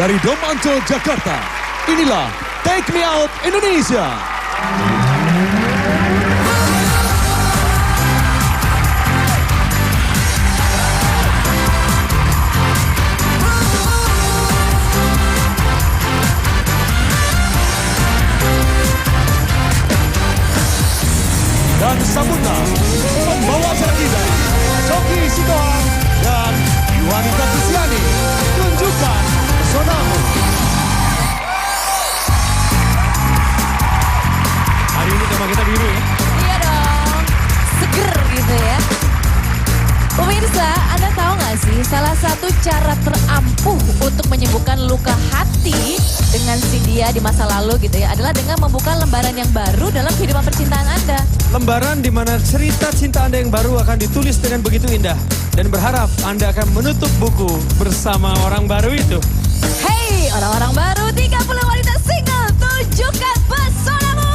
dari Dom Ancol, Jakarta. Inilah Take Me Out Indonesia. Dan sambutlah pembawa acara kita, Coki Sitohang dan Yuanita Kusiani. Tunjukkan pesonamu. Hari ini tema kita biru ya? Iya dong, seger gitu ya. Pemirsa, Anda tahu gak sih salah satu cara terampuh untuk menyembuhkan luka hati dengan si dia di masa lalu gitu ya adalah dengan membuka lembaran yang baru dalam kehidupan percintaan Anda. Lembaran di mana cerita cinta Anda yang baru akan ditulis dengan begitu indah. Dan berharap Anda akan menutup buku bersama orang baru itu. Hey, orang-orang baru 30 wanita single, tunjukkan pesonamu.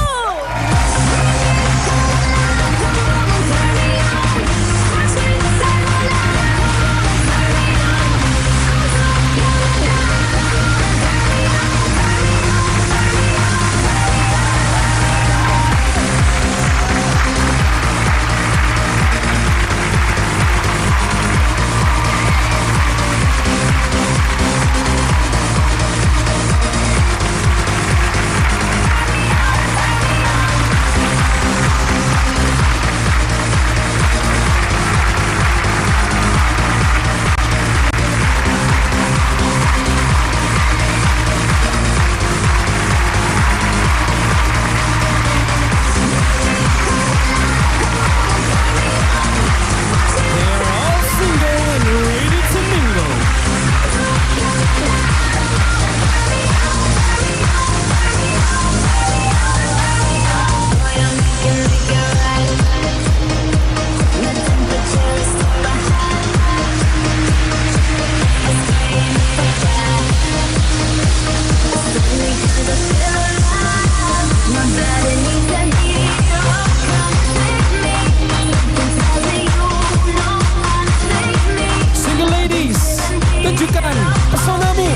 Tunjukkan pesonamu.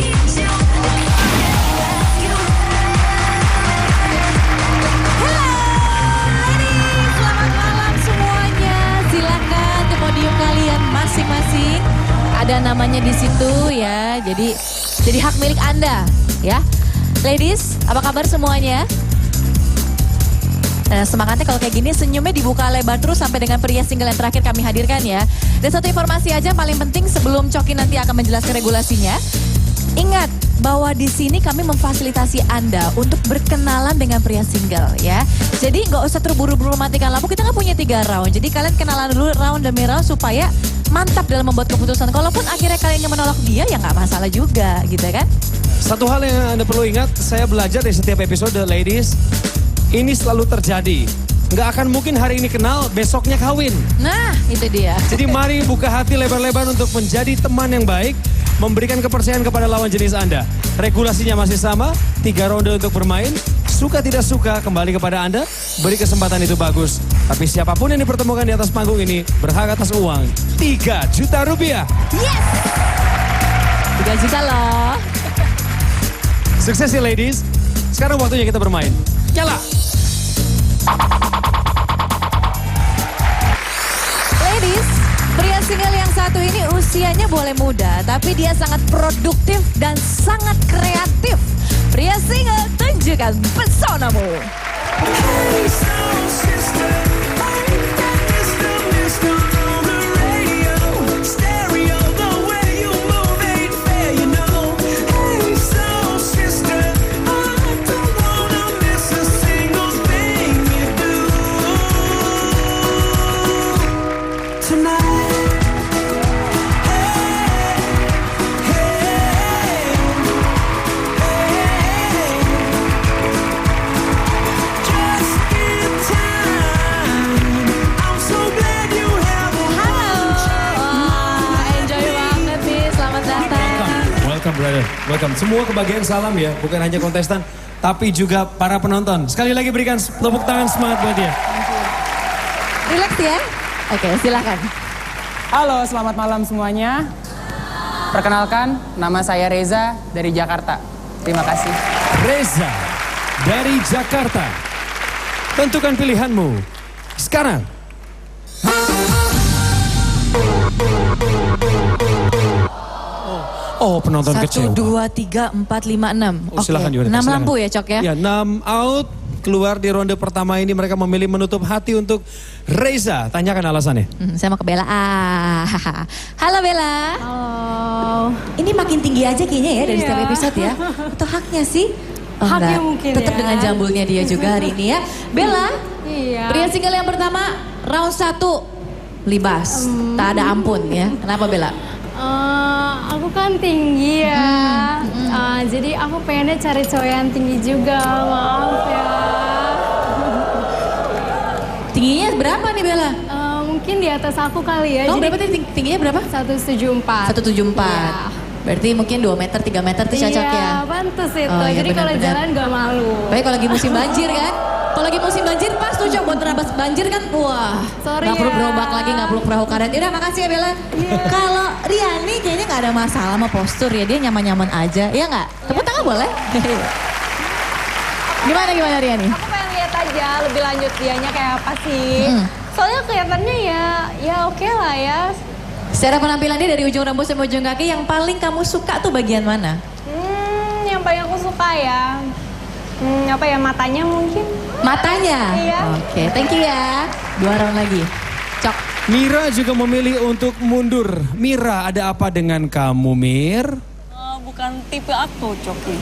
Selamat malam semuanya. Silakan ke podium kalian masing-masing. Ada namanya di situ ya. Jadi hak milik Anda ya. Ladies, apa kabar semuanya? Nah, semangatnya kalau kayak gini senyumnya dibuka lebar terus sampai dengan pria single yang terakhir kami hadirkan ya. Dan satu informasi aja paling penting sebelum Coki nanti akan menjelaskan regulasinya. Ingat bahwa di sini kami memfasilitasi Anda untuk berkenalan dengan pria single ya. Jadi nggak usah terburu-buru matikan lampu, kita kan punya 3 round. Jadi kalian kenalan dulu round demi round supaya mantap dalam membuat keputusan. Kalaupun akhirnya kalian ingin menolak dia ya nggak masalah juga gitu kan. Satu hal yang Anda perlu ingat, saya belajar dari setiap episode ladies. Ini selalu terjadi. Nggak akan mungkin hari ini kenal, besoknya kawin. Nah, itu dia. Jadi mari buka hati lebar-lebar untuk menjadi teman yang baik. Memberikan kepercayaan kepada lawan jenis Anda. Regulasinya masih sama, 3 ronde untuk bermain. Suka tidak suka kembali kepada Anda. Beri kesempatan itu bagus. Tapi siapapun yang dipertemukan di atas panggung ini berhak atas uang 3 juta rupiah. Yes! 3 juta loh. Sukses ya ladies. Sekarang waktunya kita bermain. Nyala! Ladies, pria single yang satu ini usianya boleh muda, tapi dia sangat produktif dan sangat kreatif. Pria single, tunjukkan pesonamu. Hey, soul sister, it's the mister on the radio. Stereo, the way you move ain't fair, you know. Hey, soul sister, I don't wanna miss a single thing you do tonight. Brother, welcome. Semua kebagian salam ya, bukan hanya kontestan, tapi juga para penonton. Sekali lagi berikan tepuk tangan semangat buat dia. Relax ya. Oke, silakan. Halo, selamat malam semuanya. Perkenalkan, nama saya Reza dari Jakarta. Terima kasih. Reza dari Jakarta. Tentukan pilihanmu sekarang. Oh, penonton 1, kecewa. 2, 3, 4, 5, 6. Oh, silakan juga. 6 silakan. lampu ya Cok ya? Ya, 6 out. Keluar di ronde pertama ini mereka memilih menutup hati untuk Reza. Tanyakan alasannya. Saya mau ke Bella. Halo Bella. Halo. Ini makin tinggi aja kayaknya ya dari Iya. setiap episode ya. Atau haknya sih? Oh, Haknya enggak. mungkin Tetap ya. dengan jambulnya dia juga hari ini ya. Bella, Iya. pria single yang pertama, round 1. Libas, tak ada ampun ya. Kenapa Bella? Aku kan tinggi ya. Jadi aku pengennya cari cowok yang tinggi juga. Maaf ya. Tingginya berapa nih Bella? Mungkin di atas aku kali ya. Kamu Jadi berapa tadi tingginya berapa? 174. 174. Iya. Berarti mungkin 2 meter, 3 meter tuh cocok ya? Iya, pantas itu. Oh, iya, Jadi kalau benar-benar. jalan gak malu. Baik kalau lagi musim banjir kan? Kalau lagi musim banjir pas tuh Cok buat terabas banjir kan. Wah, Sorry nggak perlu ya. gerobak lagi, nggak perlu perahu karet. Yaudah makasih ya Bella. Kalau Riani kayaknya nggak ada masalah sama postur ya. Dia nyaman-nyaman aja. Iya nggak? Tepuk tangan boleh? Gimana Riani? Aku pengen lihat aja lebih lanjut dianya kayak apa sih. Soalnya kelihatannya ya oke lah ya. Secara penampilan dia dari ujung rambut sampai ujung kaki yang paling kamu suka tuh bagian mana? Yang paling aku suka ya. Apa ya, matanya mungkin. Matanya? Iya. Oke, thank you ya. 2 round lagi. Cok. Mira juga memilih untuk mundur. Mira, ada apa dengan kamu, Mir? Bukan tipe aku, Coki.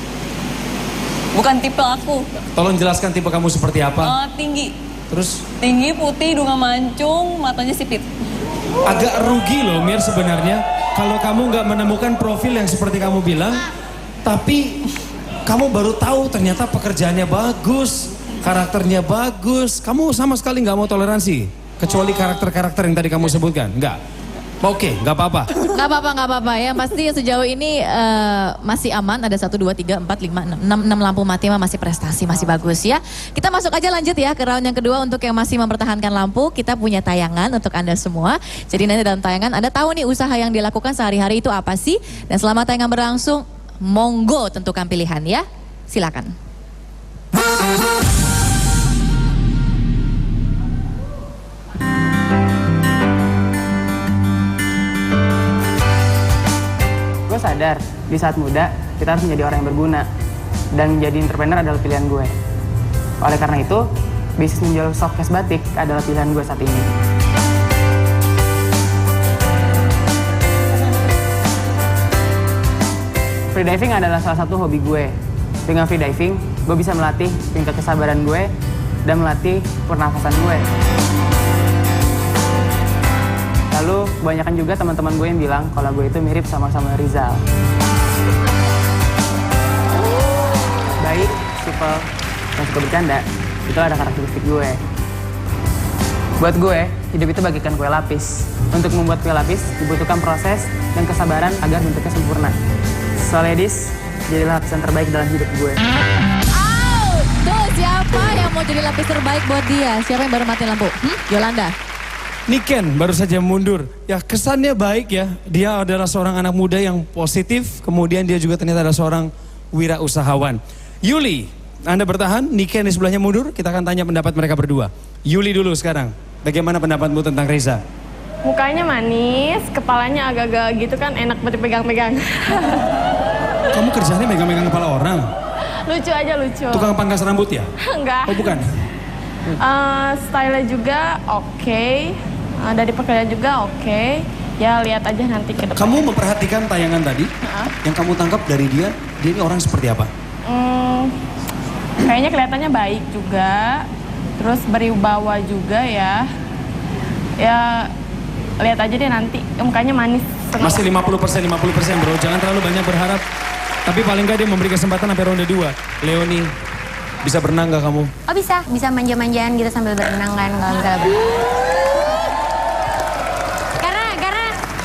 Bukan tipe aku. Tolong jelaskan tipe kamu seperti apa. Tinggi. Terus Tinggi, putih, hidungnya mancung, matanya sipit. agak rugi loh, Mir sebenarnya. Kalau kamu nggak menemukan profil yang seperti kamu bilang, tapi kamu baru tahu ternyata pekerjaannya bagus, karakternya bagus. Kamu sama sekali nggak mau toleransi, kecuali karakter-karakter yang tadi kamu sebutkan, nggak? Oke, nggak apa-apa. Nggak apa-apa ya. Pasti sejauh ini masih aman. Ada 1, 2, 3, 4, 5, 6 lampu mati mah masih prestasi, masih bagus ya. Kita masuk aja lanjut ya ke round yang kedua untuk yang masih mempertahankan lampu. Kita punya tayangan untuk Anda semua. Jadi nanti dalam tayangan Anda tahu nih usaha yang dilakukan sehari-hari itu apa sih. Dan selama tayangan berlangsung, monggo tentukan pilihan ya. Silakan. Gue sadar, di saat muda, kita harus menjadi orang yang berguna. Dan menjadi entrepreneur adalah pilihan gue. Oleh karena itu, bisnis menjual softcase batik adalah pilihan gue saat ini. Freediving adalah salah satu hobi gue. Dengan freediving, gue bisa melatih tingkat kesabaran gue dan melatih pernafasan gue. Lalu, kebanyakan juga teman-teman gue yang bilang kalau gue itu mirip sama Samuel Rizal. Baik, simple, dan suka bercanda, itu ada karakteristik gue. Buat gue, hidup itu bagikan kue lapis. Untuk membuat kue lapis, dibutuhkan proses dan kesabaran agar bentuknya sempurna. So ladies, jadilah lapisan terbaik dalam hidup gue. Tuh siapa yang mau jadi lapis terbaik buat dia? Siapa yang baru mati lampu? Yolanda. Niken baru saja mundur. Ya kesannya baik ya. Dia adalah seorang anak muda yang positif. Kemudian dia juga ternyata adalah seorang wirausahawan. Yuli, Anda bertahan. Niken di sebelahnya mundur. Kita akan tanya pendapat mereka berdua. Yuli dulu sekarang. Bagaimana pendapatmu tentang Reza? Mukanya manis, kepalanya agak-agak gitu kan enak buat dipegang-pegang. Kamu kerjanya megang-megang kepala orang. Lucu aja lucu. Tukang pangkas rambut ya? Enggak. Oh bukan? Style juga oke. Dari pekerjaan juga oke. Ya lihat aja nanti ke depan. Kamu memperhatikan tayangan tadi? Yang kamu tangkap dari dia ini orang seperti apa? Kayaknya kelihatannya baik juga. Terus berwibawa juga ya. Ya lihat aja deh nanti. Mukanya manis. Masih 50%, 50% bro. Jangan terlalu banyak berharap. Tapi paling nggak dia memberi kesempatan sampai ronde 2. Leoni, bisa berenang gak kamu? Oh bisa manja-manjaan gitu sambil berenang kan kalau misalnya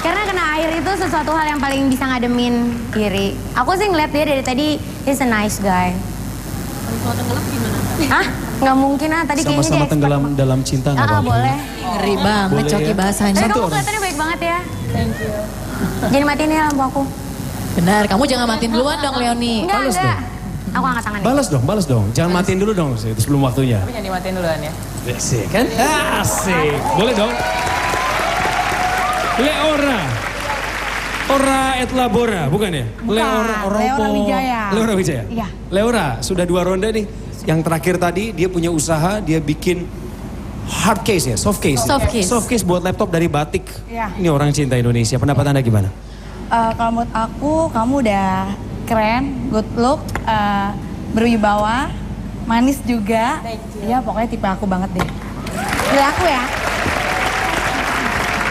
karena kena air itu sesuatu hal yang paling bisa ngademin diri. Aku sih ngeliat dia dari tadi, he's a nice guy. Kalau tenggelam gimana? Hah? Nggak mungkin ah, tadi kayaknya Sama-sama dia tenggelam dalam cinta nggak apa-apa. boleh. Ngeri banget Boleh Coki ya. bahasanya. Tapi Satu kamu orang. kelihatannya baik banget ya. Thank you. Jangan matiin ya lampu aku. Benar, kamu jangan matiin duluan dong Leoni. Balas Enggak. Aku angkat tangan. Balas dong. Jangan matiin dulu dong itu sebelum waktunya. Tapi jangan dimatiin duluan ya. Asik kan? Asik. Boleh dong. Leora. Ora et labora, bukan ya? Leora Wijaya. Leora Wijaya? Iya. Leora, sudah 2 ronde nih. Yang terakhir tadi dia punya usaha, dia bikin hard case ya, soft case. Soft case. Soft case buat laptop dari batik. Iya. Ini orang cinta Indonesia. Pendapat Anda gimana? Kalau menurut aku, kamu udah keren, good look, berwibawa, manis juga. Ya pokoknya tipe aku banget deh. Pilih aku ya.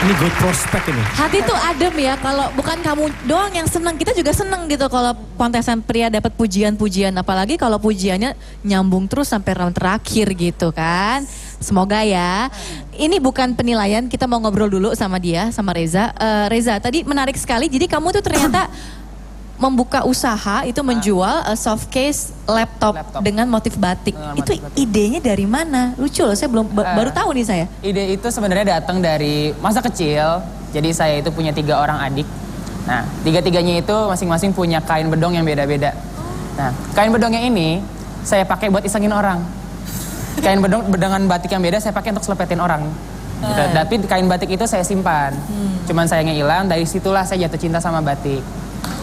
Ini good prospect ini. Hati tuh adem ya, kalau bukan kamu doang yang seneng, kita juga seneng gitu kalau kontesan pria dapat pujian-pujian, apalagi kalau pujiannya nyambung terus sampai round terakhir gitu kan. Semoga ya. Ini bukan penilaian, kita mau ngobrol dulu sama dia, sama Reza. Reza, tadi menarik sekali, jadi kamu tuh ternyata membuka usaha itu menjual soft case laptop dengan motif batik. Itu idenya dari mana? Lucu loh, saya belum baru tahu nih saya. Ide itu sebenarnya datang dari masa kecil. Jadi saya itu punya 3 orang adik. Nah, 3-3-nya itu masing-masing punya kain bedong yang beda-beda. Nah, kain bedongnya ini saya pakai buat isengin orang. Kain bedengan batik yang beda saya pakai untuk selepetin orang. Gitu. Tapi kain batik itu saya simpan. Cuman sayangnya hilang, dari situlah saya jatuh cinta sama batik.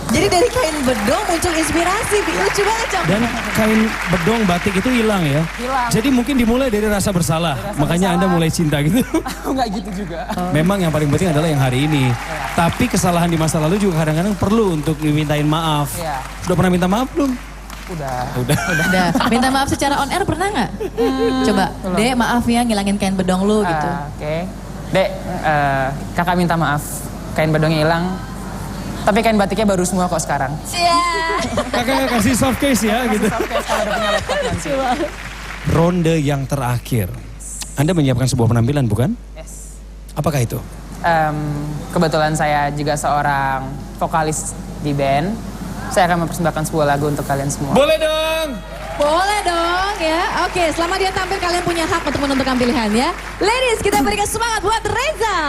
Jadi dari kain bedong muncul inspirasi, lucu banget Cok. Dan kain bedong batik itu hilang ya. Hilang. Jadi mungkin dimulai dari rasa bersalah. Makanya Anda mulai cinta gitu. Enggak gitu juga. Memang yang paling penting adalah yang hari ini. Tapi kesalahan di masa lalu juga kadang-kadang perlu untuk dimintain maaf. Iya. Sudah pernah minta maaf belum? Udah. Udah, minta maaf secara on air pernah nggak? Coba, Dek maaf ya ngilangin kain bedong lu gitu. Oke. Dek, kakak minta maaf. Kain bedongnya hilang. Tapi kain batiknya baru semua kok sekarang. Kakak kasih soft case ya gitu. Oke, kalau udah punya laptop nanti. Ronde yang terakhir. Anda menyiapkan sebuah penampilan bukan? Yes. Apakah itu? Kebetulan saya juga seorang vokalis di band. Saya akan mempersembahkan sebuah lagu untuk kalian semua. Boleh dong. Boleh dong ya. Oke, selama dia tampil kalian punya hak untuk menentukan pilihan ya. Ladies, kita berikan semangat buat Reza.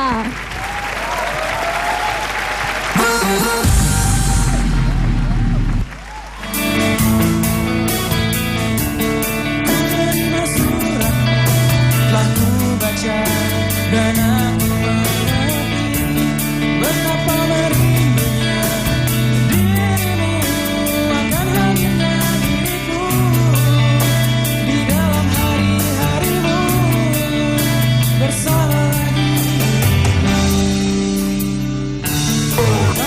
Menerima surat telah ku baca dan aku mengerti betapa merindunya dirimu akan hadirnya diriku di dalam hari-harimu bersama lagi.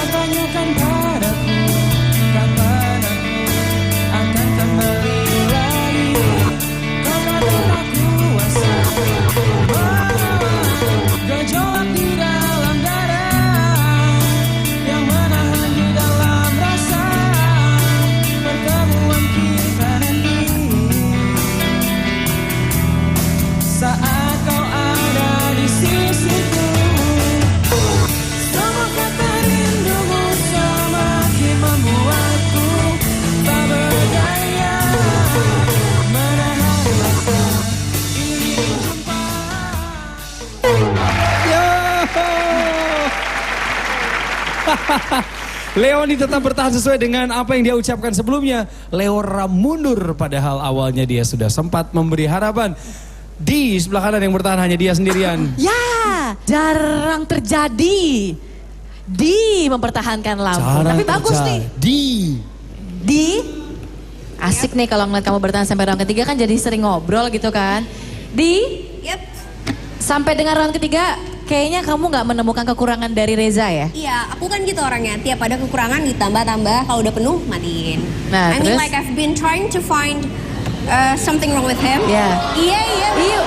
Tanyakan padaku kapan aku akan kembali lagi. Kau tak kuasa gejolak di dalam dada yang menahan di dalam rasa pertemuan kita nanti. Saat kau ada di sisiku, semua kata rindumu semakin membuatku tak berdaya menahan rasa ingin jumpa. Leoni tetap bertahan sesuai dengan apa yang dia ucapkan sebelumnya. Leora mundur padahal awalnya dia sudah sempat memberi harapan. Di sebelah kanan yang bertahan hanya dia sendirian. Ya, jarang terjadi. Di mempertahankan lampu. Jarang Tapi bagus nih. Di asik nih kalau ngeliat kamu bertahan sampai round ketiga kan jadi sering ngobrol gitu kan. Sampai dengan round ketiga kayaknya kamu nggak menemukan kekurangan dari Reza ya? Iya, aku kan gitu orangnya. Tiap ada kekurangan ditambah-tambah, kalau udah penuh matiin. Nah, I mean terus? like I've been trying to find something wrong with him. Iya. Iya. Iya,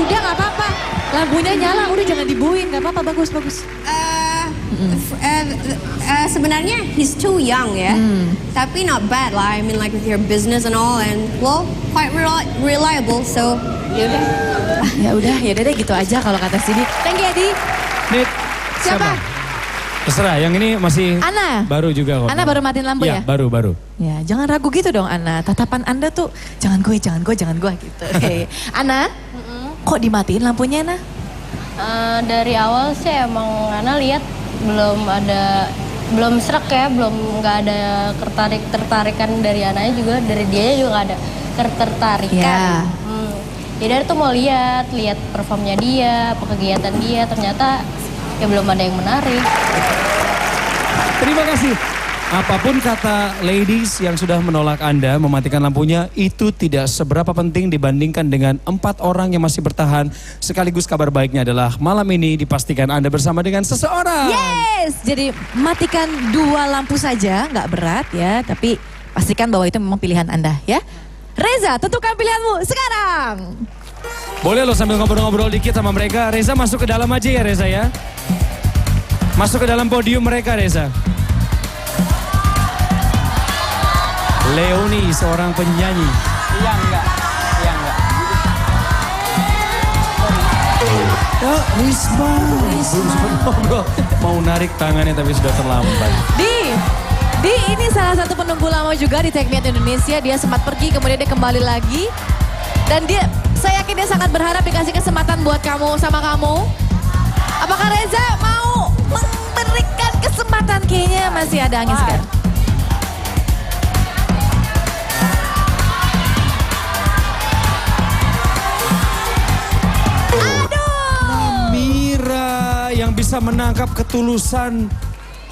udah nggak apa-apa. Lampunya nyala, udah jangan dibuin, nggak apa-apa, bagus. Sebenarnya he's too young ya. Tapi not bad lah. I mean like with your business and all and well quite reliable. So yaudah. Ya udah deh gitu aja kalau kata Sidi. Thank you Adi. Nit, Siapa? Terserah, yang ini masih Ana. baru juga kok. Ana baru matiin lampu ya? Baru. Ya, jangan ragu gitu dong Ana. Tatapan Anda tuh jangan gue gitu. Oke. Ana, kok dimatiin lampunya Ana? Dari awal sih emang Ana lihat belum serak ya, nggak ada tertarikan dari Ananya juga, dari dia juga nggak ada ketertarikan. Ya. Jadi dari tuh mau lihat performnya dia, kegiatan dia, ternyata ya belum ada yang menarik. Terima kasih. Apapun kata ladies yang sudah menolak Anda mematikan lampunya, itu tidak seberapa penting dibandingkan dengan 4 orang yang masih bertahan. Sekaligus kabar baiknya adalah malam ini dipastikan Anda bersama dengan seseorang. Yes, jadi matikan 2 lampu saja, nggak berat ya, tapi pastikan bahwa itu memang pilihan Anda ya. Reza, tentukan pilihanmu sekarang. Boleh lo sambil ngobrol-ngobrol dikit sama mereka. Reza masuk ke dalam aja ya Reza ya. Masuk ke dalam podium mereka Reza. Leoni, seorang penyanyi. Iya enggak. Ya, Risma. Belum sempat ngobrol. Mau narik tangannya tapi sudah terlambat. Di ini salah satu penunggu lama juga di Take Me Out Indonesia. Dia sempat pergi, kemudian dia kembali lagi. Dan saya yakin dia sangat berharap dikasih kesempatan buat kamu sama kamu. Apakah Reza mau memberikan kesempatan? Kayaknya masih ada angin segar. Mira yang bisa menangkap ketulusan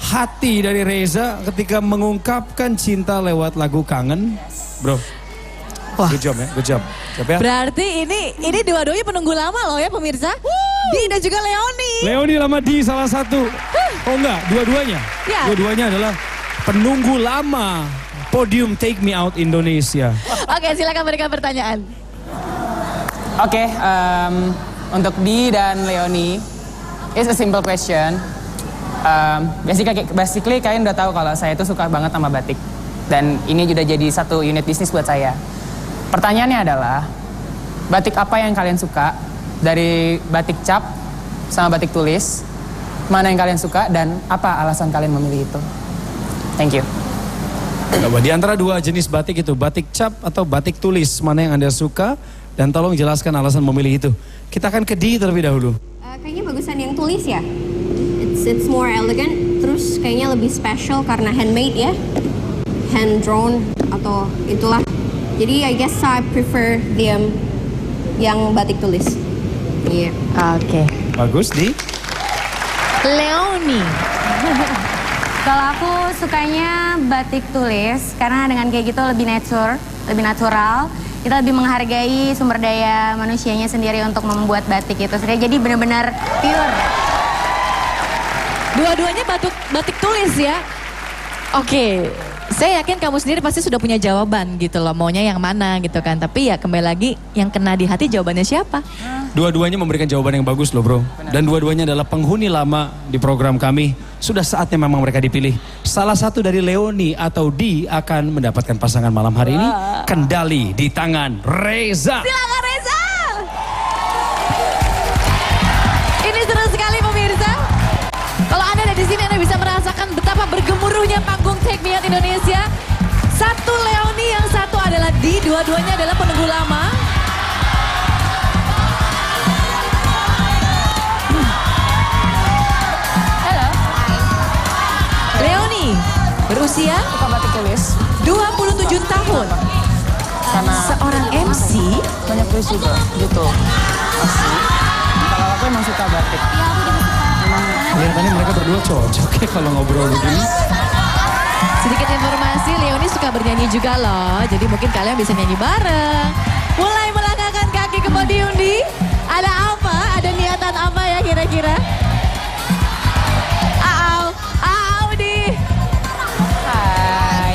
hati dari Reza ketika mengungkapkan cinta lewat lagu Kangen. Bro. Wah. Good job ya, good job. Siap ya? Berarti ini dua-duanya penunggu lama loh ya pemirsa. Di dan juga Leoni. Leoni sama Di salah satu. Oh enggak, dua-duanya. Ya. Dua-duanya adalah penunggu lama podium Take Me Out Indonesia. Oke, silakan berikan pertanyaan. Oke, untuk Di dan Leoni, it's a simple question. Basically kalian udah tahu kalau saya itu suka banget sama batik. Dan ini sudah jadi satu unit bisnis buat saya. Pertanyaannya adalah, batik apa yang kalian suka? Dari batik cap sama batik tulis, mana yang kalian suka dan apa alasan kalian memilih itu? Thank you. Coba di antara 2 jenis batik itu, batik cap atau batik tulis, mana yang Anda suka? Dan tolong jelaskan alasan memilih itu. Kita akan ke Di terlebih dahulu. Kayaknya bagusan yang tulis ya. It's more elegant. Terus kayaknya lebih special karena handmade ya. Hand drawn atau itulah. Jadi I guess I prefer them yang batik tulis. Iya. Yeah. Oke. Bagus, Di. Leoni. Kalau aku sukanya batik tulis karena dengan kayak gitu lebih natural. Kita lebih menghargai sumber daya manusianya sendiri untuk membuat batik itu sendiri. Jadi benar-benar pure. Dua-duanya batik tulis ya. Oke. Saya yakin kamu sendiri pasti sudah punya jawaban gitu loh, maunya yang mana gitu kan. Tapi ya kembali lagi, yang kena di hati jawabannya siapa? Dua-duanya memberikan jawaban yang bagus loh bro. Dan dua-duanya adalah penghuni lama di program kami. Sudah saatnya memang mereka dipilih. Salah satu dari Leoni atau Di akan mendapatkan pasangan malam hari ini. Kendali di tangan Reza. Silakan Reza. Ini seru sekali pemirsa. Kalau Anda ada di sini, Anda bisa merasakan betapa bergemuruhnya panggung Take Me Out Indonesia. Satu Leoni, yang satu adalah Di. Dua-duanya adalah penunggu lama. Halo. Leoni berusia Suka batik tulis 27 tahun. karena Seorang MC. banyak puisi tuh, gitu. Asik. Kalau aku emang suka batik. Kelihatannya mereka berdua cocok ya kalau ngobrol begini. Sedikit informasi, Leoni suka bernyanyi juga loh. Jadi mungkin kalian bisa nyanyi bareng. Mulai melangkahkan kaki ke podium Di. Ada apa? Ada niatan apa ya kira-kira? Di. Hai.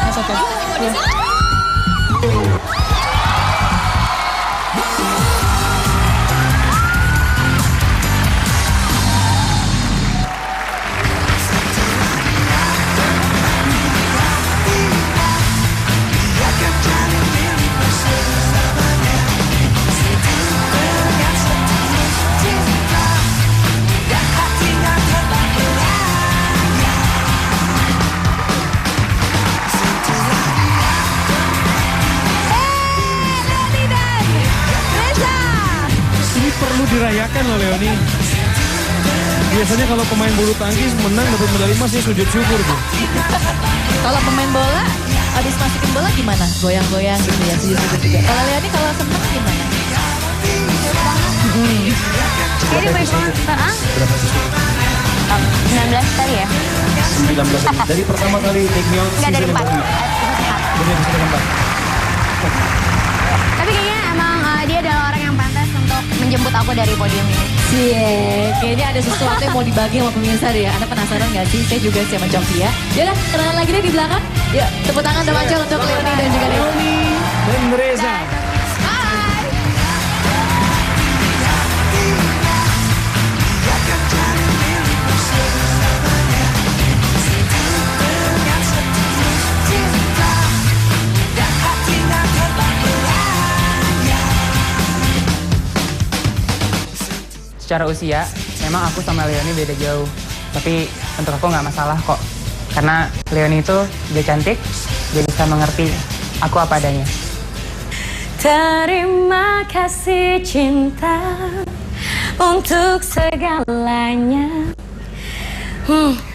Mas oke. dirayakan loh Leoni. Biasanya kalau pemain bulu tangkis menang dapat medali emas ya sujud syukur tuh. Kalau pemain bola, habis masukin bola gimana? Goyang-goyang gitu ya, sujud-sujud juga. Kalau Leoni kalau seneng gimana? Jadi main bola, 19 kali ya? 19 dari pertama kali Take Me Out Enggak, dari season 4. Dari episode keempat. Tapi kayaknya emang dia adalah orang yang pantas untuk menjemput aku dari podium ini. Cie, kayaknya ada sesuatu yang mau dibagi sama pemirsa deh. Anda penasaran gak sih? Saya juga sih sama Coki ya. Yaudah, kenalan lagi deh di belakang. Yuk, tepuk tangan dan mancol untuk Leoni dan juga Leoni. Dan Reza. Secara usia, memang aku sama Leoni beda jauh. Tapi untuk aku nggak masalah kok. Karena Leoni itu dia cantik, dia bisa mengerti aku apa adanya. Terima kasih cinta untuk segalanya.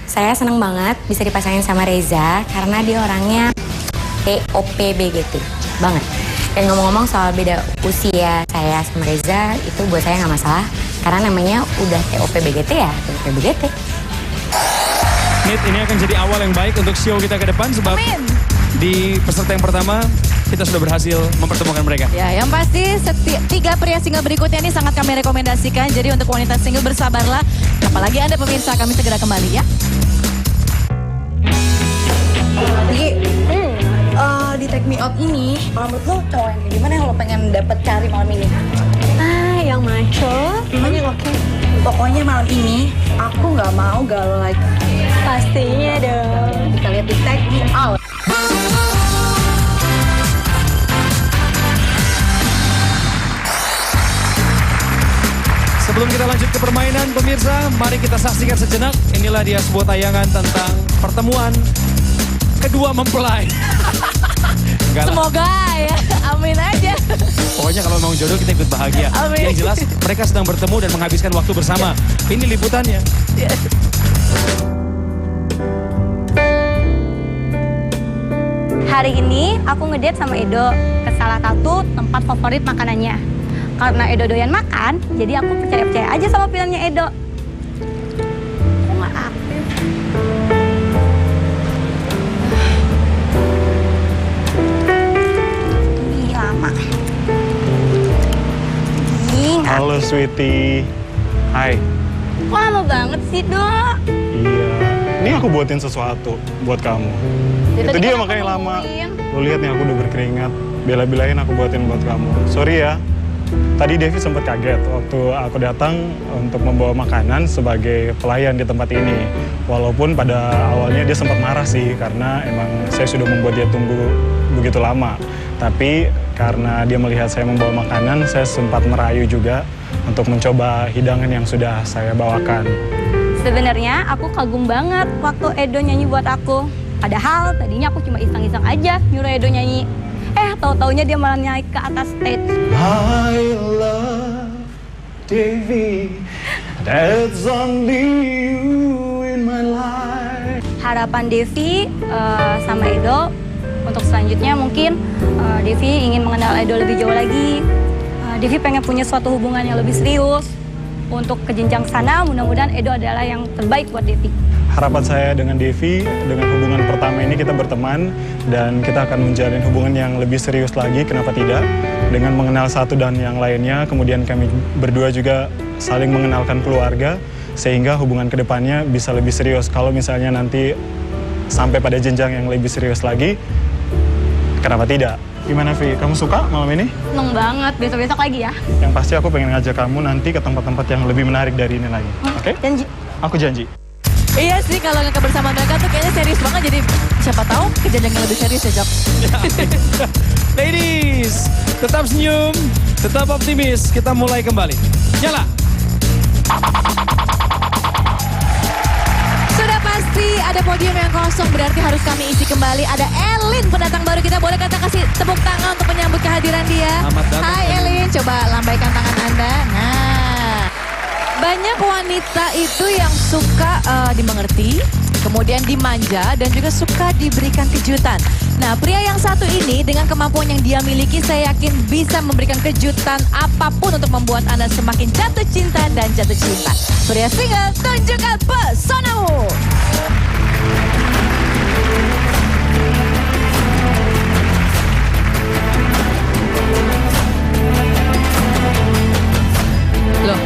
Saya seneng banget bisa dipasangin sama Reza karena dia orangnya TOPBGT banget. Dan ngomong-ngomong soal beda usia saya sama Reza, itu buat saya nggak masalah. Karena namanya udah TOPBGT ya, TOPBGT. Nit, ini akan jadi awal yang baik untuk show kita ke depan sebab di peserta yang pertama kita sudah berhasil mempertemukan mereka. Ya, yang pasti 3 pria single berikutnya ini sangat kami rekomendasikan. Jadi untuk wanita single bersabarlah. Apalagi Anda pemirsa, kami segera kembali ya. Di Take Me Out ini, kalau menurut lo cowok yang kayak gimana yang lo pengen dapet cari malam ini? Yang maco. Yang oke. Pokoknya malam ini aku nggak mau galau lagi. Pastinya dong. Kita lihat di Take Me Out. Sebelum kita lanjut ke permainan, pemirsa, mari kita saksikan sejenak. Inilah dia sebuah tayangan tentang pertemuan kedua mempelai. Semoga ya, amin aja. Pokoknya kalau memang jodoh kita ikut bahagia. Amin. Yang jelas mereka sedang bertemu dan menghabiskan waktu bersama. Ini liputannya. Hari ini aku ngedate sama Edo ke salah satu tempat favorit makanannya. Karena Edo doyan makan, jadi aku percaya aja sama pilihannya Edo. Kok nggak aktif? Ih, lama. Halo sweetie. Hai. Kok lama banget sih, Dok? Iya. Ini aku buatin sesuatu buat kamu. Itu dia makanya lama. Lo lihat nih aku udah berkeringat. Bela-belain aku buatin buat kamu. Sorry ya. Tadi Devi sempat kaget waktu aku datang untuk membawa makanan sebagai pelayan di tempat ini. Walaupun pada awalnya dia sempat marah sih karena emang saya sudah membuat dia tunggu begitu lama. Tapi karena dia melihat saya membawa makanan, saya sempat merayu juga untuk mencoba hidangan yang sudah saya bawakan. Sebenarnya aku kagum banget waktu Edo nyanyi buat aku. Padahal tadinya aku cuma iseng-iseng aja nyuruh Edo nyanyi. Tahu-taunya dia malah naik ke atas stage. I love Devi, that's only you in my life. Harapan Devi sama Edo untuk selanjutnya mungkin Devi ingin mengenal Edo lebih jauh lagi. Devi pengen punya suatu hubungan yang lebih serius. Untuk ke jenjang sana, mudah-mudahan Edo adalah yang terbaik buat Devi. Harapan saya dengan Devi, dengan hubungan pertama ini kita berteman dan kita akan menjalin hubungan yang lebih serius lagi, kenapa tidak? Dengan mengenal satu dan yang lainnya, kemudian kami berdua juga saling mengenalkan keluarga, sehingga hubungan kedepannya bisa lebih serius. Kalau misalnya nanti sampai pada jenjang yang lebih serius lagi, kenapa tidak? Gimana Vi, kamu suka malam ini? Seneng banget, besok-besok lagi ya. Yang pasti aku pengen ngajak kamu nanti ke tempat-tempat yang lebih menarik dari ini lagi, oke? Janji. Aku janji. Iya sih, kalau nggak bersama mereka tuh kayaknya serius banget. Jadi siapa tahu kejadian yang lebih serius ya, Jok. Ladies, tetap senyum, tetap optimis. Kita mulai kembali. Nyala. Sudah pasti ada podium yang kosong, berarti harus kami isi kembali. Ada Elin, pendatang baru kita. Boleh kita kasih tepuk tangan untuk menyambut kehadiran dia. Selamat datang, Hai Elin, coba lambaikan tangan Anda. Nah, Banyak wanita itu yang suka dimengerti, kemudian dimanja, dan juga suka diberikan kejutan. Nah, pria yang satu ini dengan kemampuan yang dia miliki, saya yakin bisa memberikan kejutan apapun untuk membuat Anda semakin jatuh cinta dan jatuh cinta. Pria single, tunjukkan pesonamu. Loh,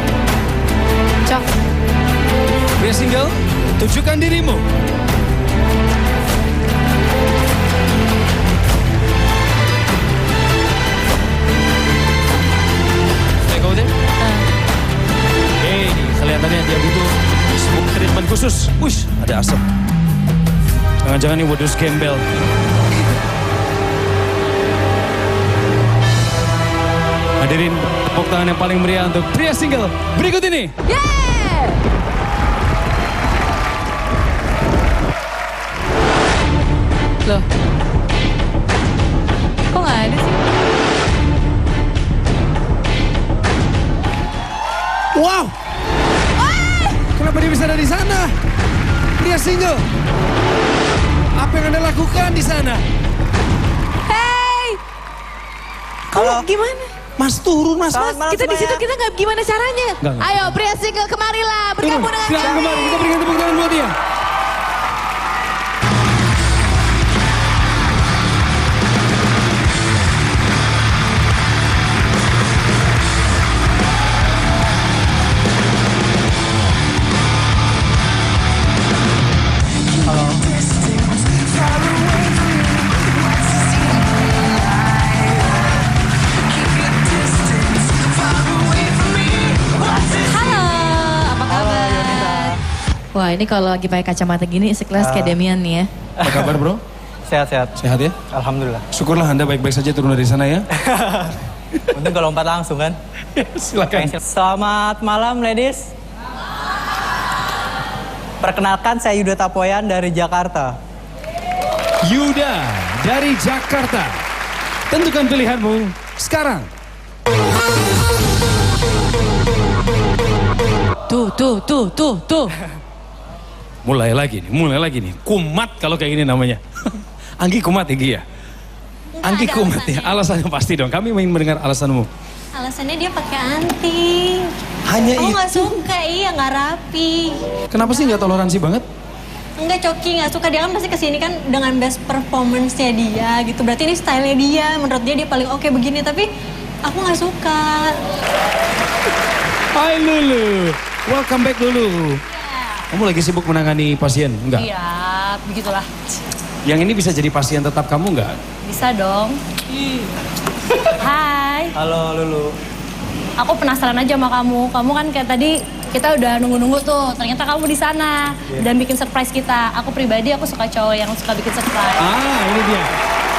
Cok. Pria single, tunjukkan dirimu. Go there. Kelihatannya dia butuh smoke treatment khusus. Wush, ada asap. Jangan-jangan ini wedus gembel. Hadirin, tepuk tangan yang paling meriah untuk pria single berikut ini. Yeah! Loh, kok nggak ada sih? Wow! Kenapa dia bisa ada di sana? Pria single. Apa yang Anda lakukan di sana? Hey! Halo. Gimana? Mas turun, Mas. Kita di situ kita nggak gimana caranya? Nggak. Ayo pria single kemarilah bergabung dengan Silakan kami. kembali, kita berikan tepuk tangan buat dia. Wah, ini kalau lagi pakai kacamata gini sekelas kayak Demian nih ya. Apa kabar, Bro? Sehat-sehat. Sehat ya? Alhamdulillah. Syukurlah Anda baik-baik saja turun dari sana ya. Untung kalau lompat langsung kan. Silakan. Selamat malam, ladies. Perkenalkan, saya Yuda Tapoyan dari Jakarta. Yuda dari Jakarta. Tentukan pilihanmu sekarang. Tuh. Mulai lagi nih. Kumat kalau kayak gini namanya. Anggi kumat ya, ya? Anggi kumat ya. Alasannya pasti dong. Kami ingin mendengar alasanmu. Alasannya dia pakai anting. Hanya Aku itu. nggak suka, iya nggak rapi. Kenapa sih nggak toleransi banget? Enggak, Coki nggak suka. Dia kan pasti kesini kan dengan best performance-nya dia gitu. Berarti ini style-nya dia. Menurut dia paling oke begini. Tapi aku nggak suka. Hai Lulu. Welcome back Lulu. Kamu lagi sibuk menangani pasien? Enggak? Iya, begitulah. Yang ini bisa jadi pasien tetap kamu enggak? Bisa dong. Hai. Halo, Lulu. Aku penasaran aja sama kamu. Kamu kan kayak tadi kita udah nunggu-nunggu tuh. Ternyata kamu di sana dan bikin surprise kita. Aku pribadi aku suka cowok yang suka bikin surprise. Ah, ini dia.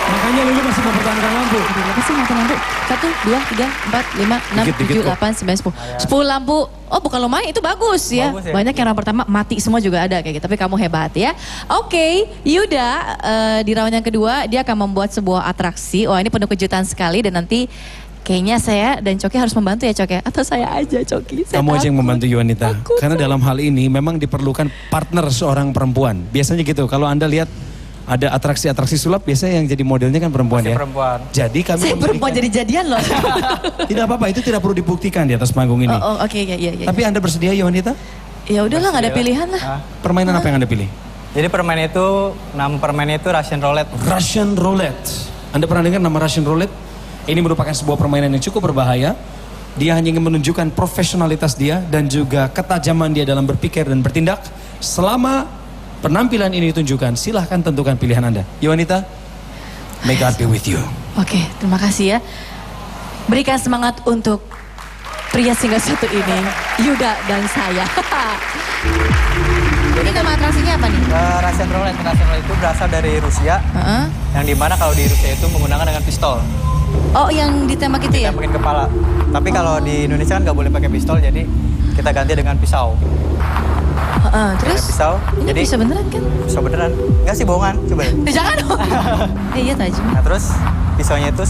Makanya Lulu masih mempertahankan lampu. Berapa sih mati lampu? 1, 2, 3, 4, 5, 6, Dikit-dikit 7, kok. 8, 9, 10. 10 lampu. Oh, bukan lumayan, itu bagus ya. Bagus ya. Banyak yang round pertama mati semua juga ada kayak gitu. Tapi kamu hebat ya. Oke, Yuda di round yang kedua dia akan membuat sebuah atraksi. Wah, ini penuh kejutan sekali dan nanti kayaknya saya dan Coki harus membantu ya, Cok ya. Atau saya aja, Coki. Saya Kamu aja yang takut. membantu Yuanita. Takut, Karena dalam hal ini memang diperlukan partner seorang perempuan. Biasanya gitu. Kalau Anda lihat ada atraksi-atraksi sulap, biasanya yang jadi modelnya kan perempuan Masih ya. perempuan. Jadi kami Saya perempuan jadi jadian loh. Tidak apa-apa, itu tidak perlu dibuktikan di atas panggung ini. Oh, oke, ya. Tapi Anda bersedia Yuanita? Ya udahlah, nggak ada pilihan lah. Ah. Permainan apa yang Anda pilih? Jadi permainan itu, nama permainan itu Russian Roulette. Russian Roulette. Anda pernah dengar nama Russian Roulette? Ini merupakan sebuah permainan yang cukup berbahaya. Dia hanya ingin menunjukkan profesionalitas dia dan juga ketajaman dia dalam berpikir dan bertindak. Selama penampilan ini ditunjukkan, silahkan tentukan pilihan Anda. Yuanita, may God be with you. Oke, terima kasih ya. Berikan semangat untuk pria single satu ini, Yuda dan saya. Ini nama atraksinya apa nih? Russian Roulette. Russian Roulette itu berasal dari Rusia. Yang dimana kalau di Rusia itu menggunakan dengan pistol. Oh, yang ditembak itu ya? Tembakin kepala. Tapi kalau di Indonesia kan nggak boleh pakai pistol, jadi kita ganti dengan pisau. Terus? Pisau. Ini Jadi bisa beneran kan? pisau beneran. Enggak sih, bohongan. Coba deh. Jangan dong. Iya tajam. Nah terus pisaunya itu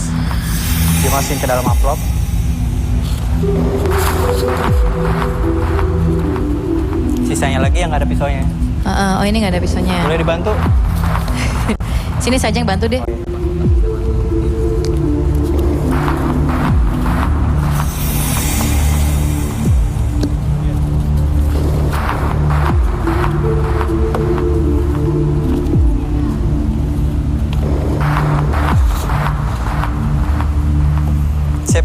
dimasukin ke dalam amplop. Sisanya lagi yang nggak ada pisaunya. Oh ini nggak ada pisaunya. Boleh dibantu? Sini saja yang bantu deh. Sip.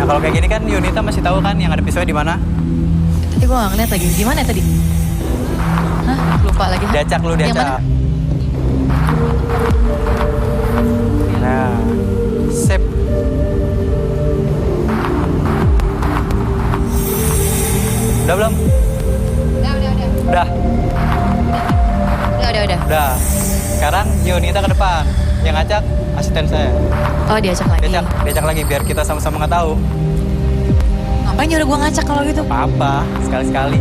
Nah kalau kayak gini kan Yunita masih tahu kan yang ada pisaunya di mana? Tadi gue nggak ngeliat lagi. Gimana tadi? Hah? Lupa lagi. Diacak lu, Yang diacak. mana? Nah, sip. Udah belum? Udah. Udah. Udah. Sekarang Yunita ke depan. Yang ngacak asisten saya. Oh diacak lagi. Diacak lagi biar kita sama-sama nggak tahu. Ngapain nyuruh gue ngacak kalau gitu? Apa? Sekali-sekali.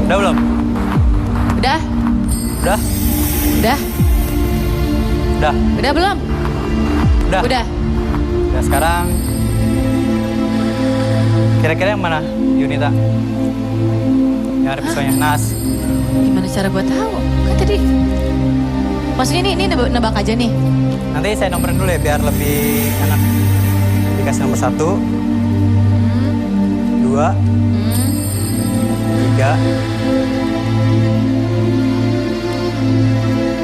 Udah belum? Udah. Udah? Udah. Udah? Udah belum? Udah? Udah. Udah sekarang. Kira-kira yang mana Yunita? Yang ada pisaunya. Nas. Gimana cara gue tahu? Kan tadi. Maksudnya ini nebak aja nih. Nanti saya nomorin dulu ya biar lebih enak. Dikasih nomor 1, 2, 3,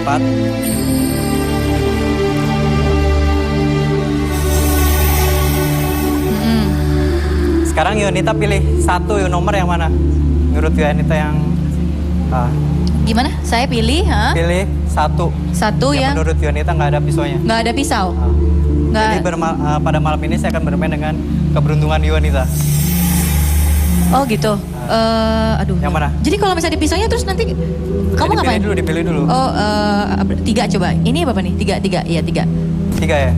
4. Sekarang Yunita pilih 1 nomor yang mana? Menurut Yunita yang Gimana? Saya pilih, ha? Pilih 1. Satu yang menurut Yunita nggak ada pisaunya. nggak ada pisau. Nggak. Jadi pada malam ini saya akan bermain dengan keberuntungan Yunita. Oh gitu. Aduh. Yang mana? Jadi kalau misalnya ada pisaunya terus nanti kamu ngapain? Dipilih dulu. Oh, 3 coba. Ini apa nih? 3. Iya 3. 3 ya?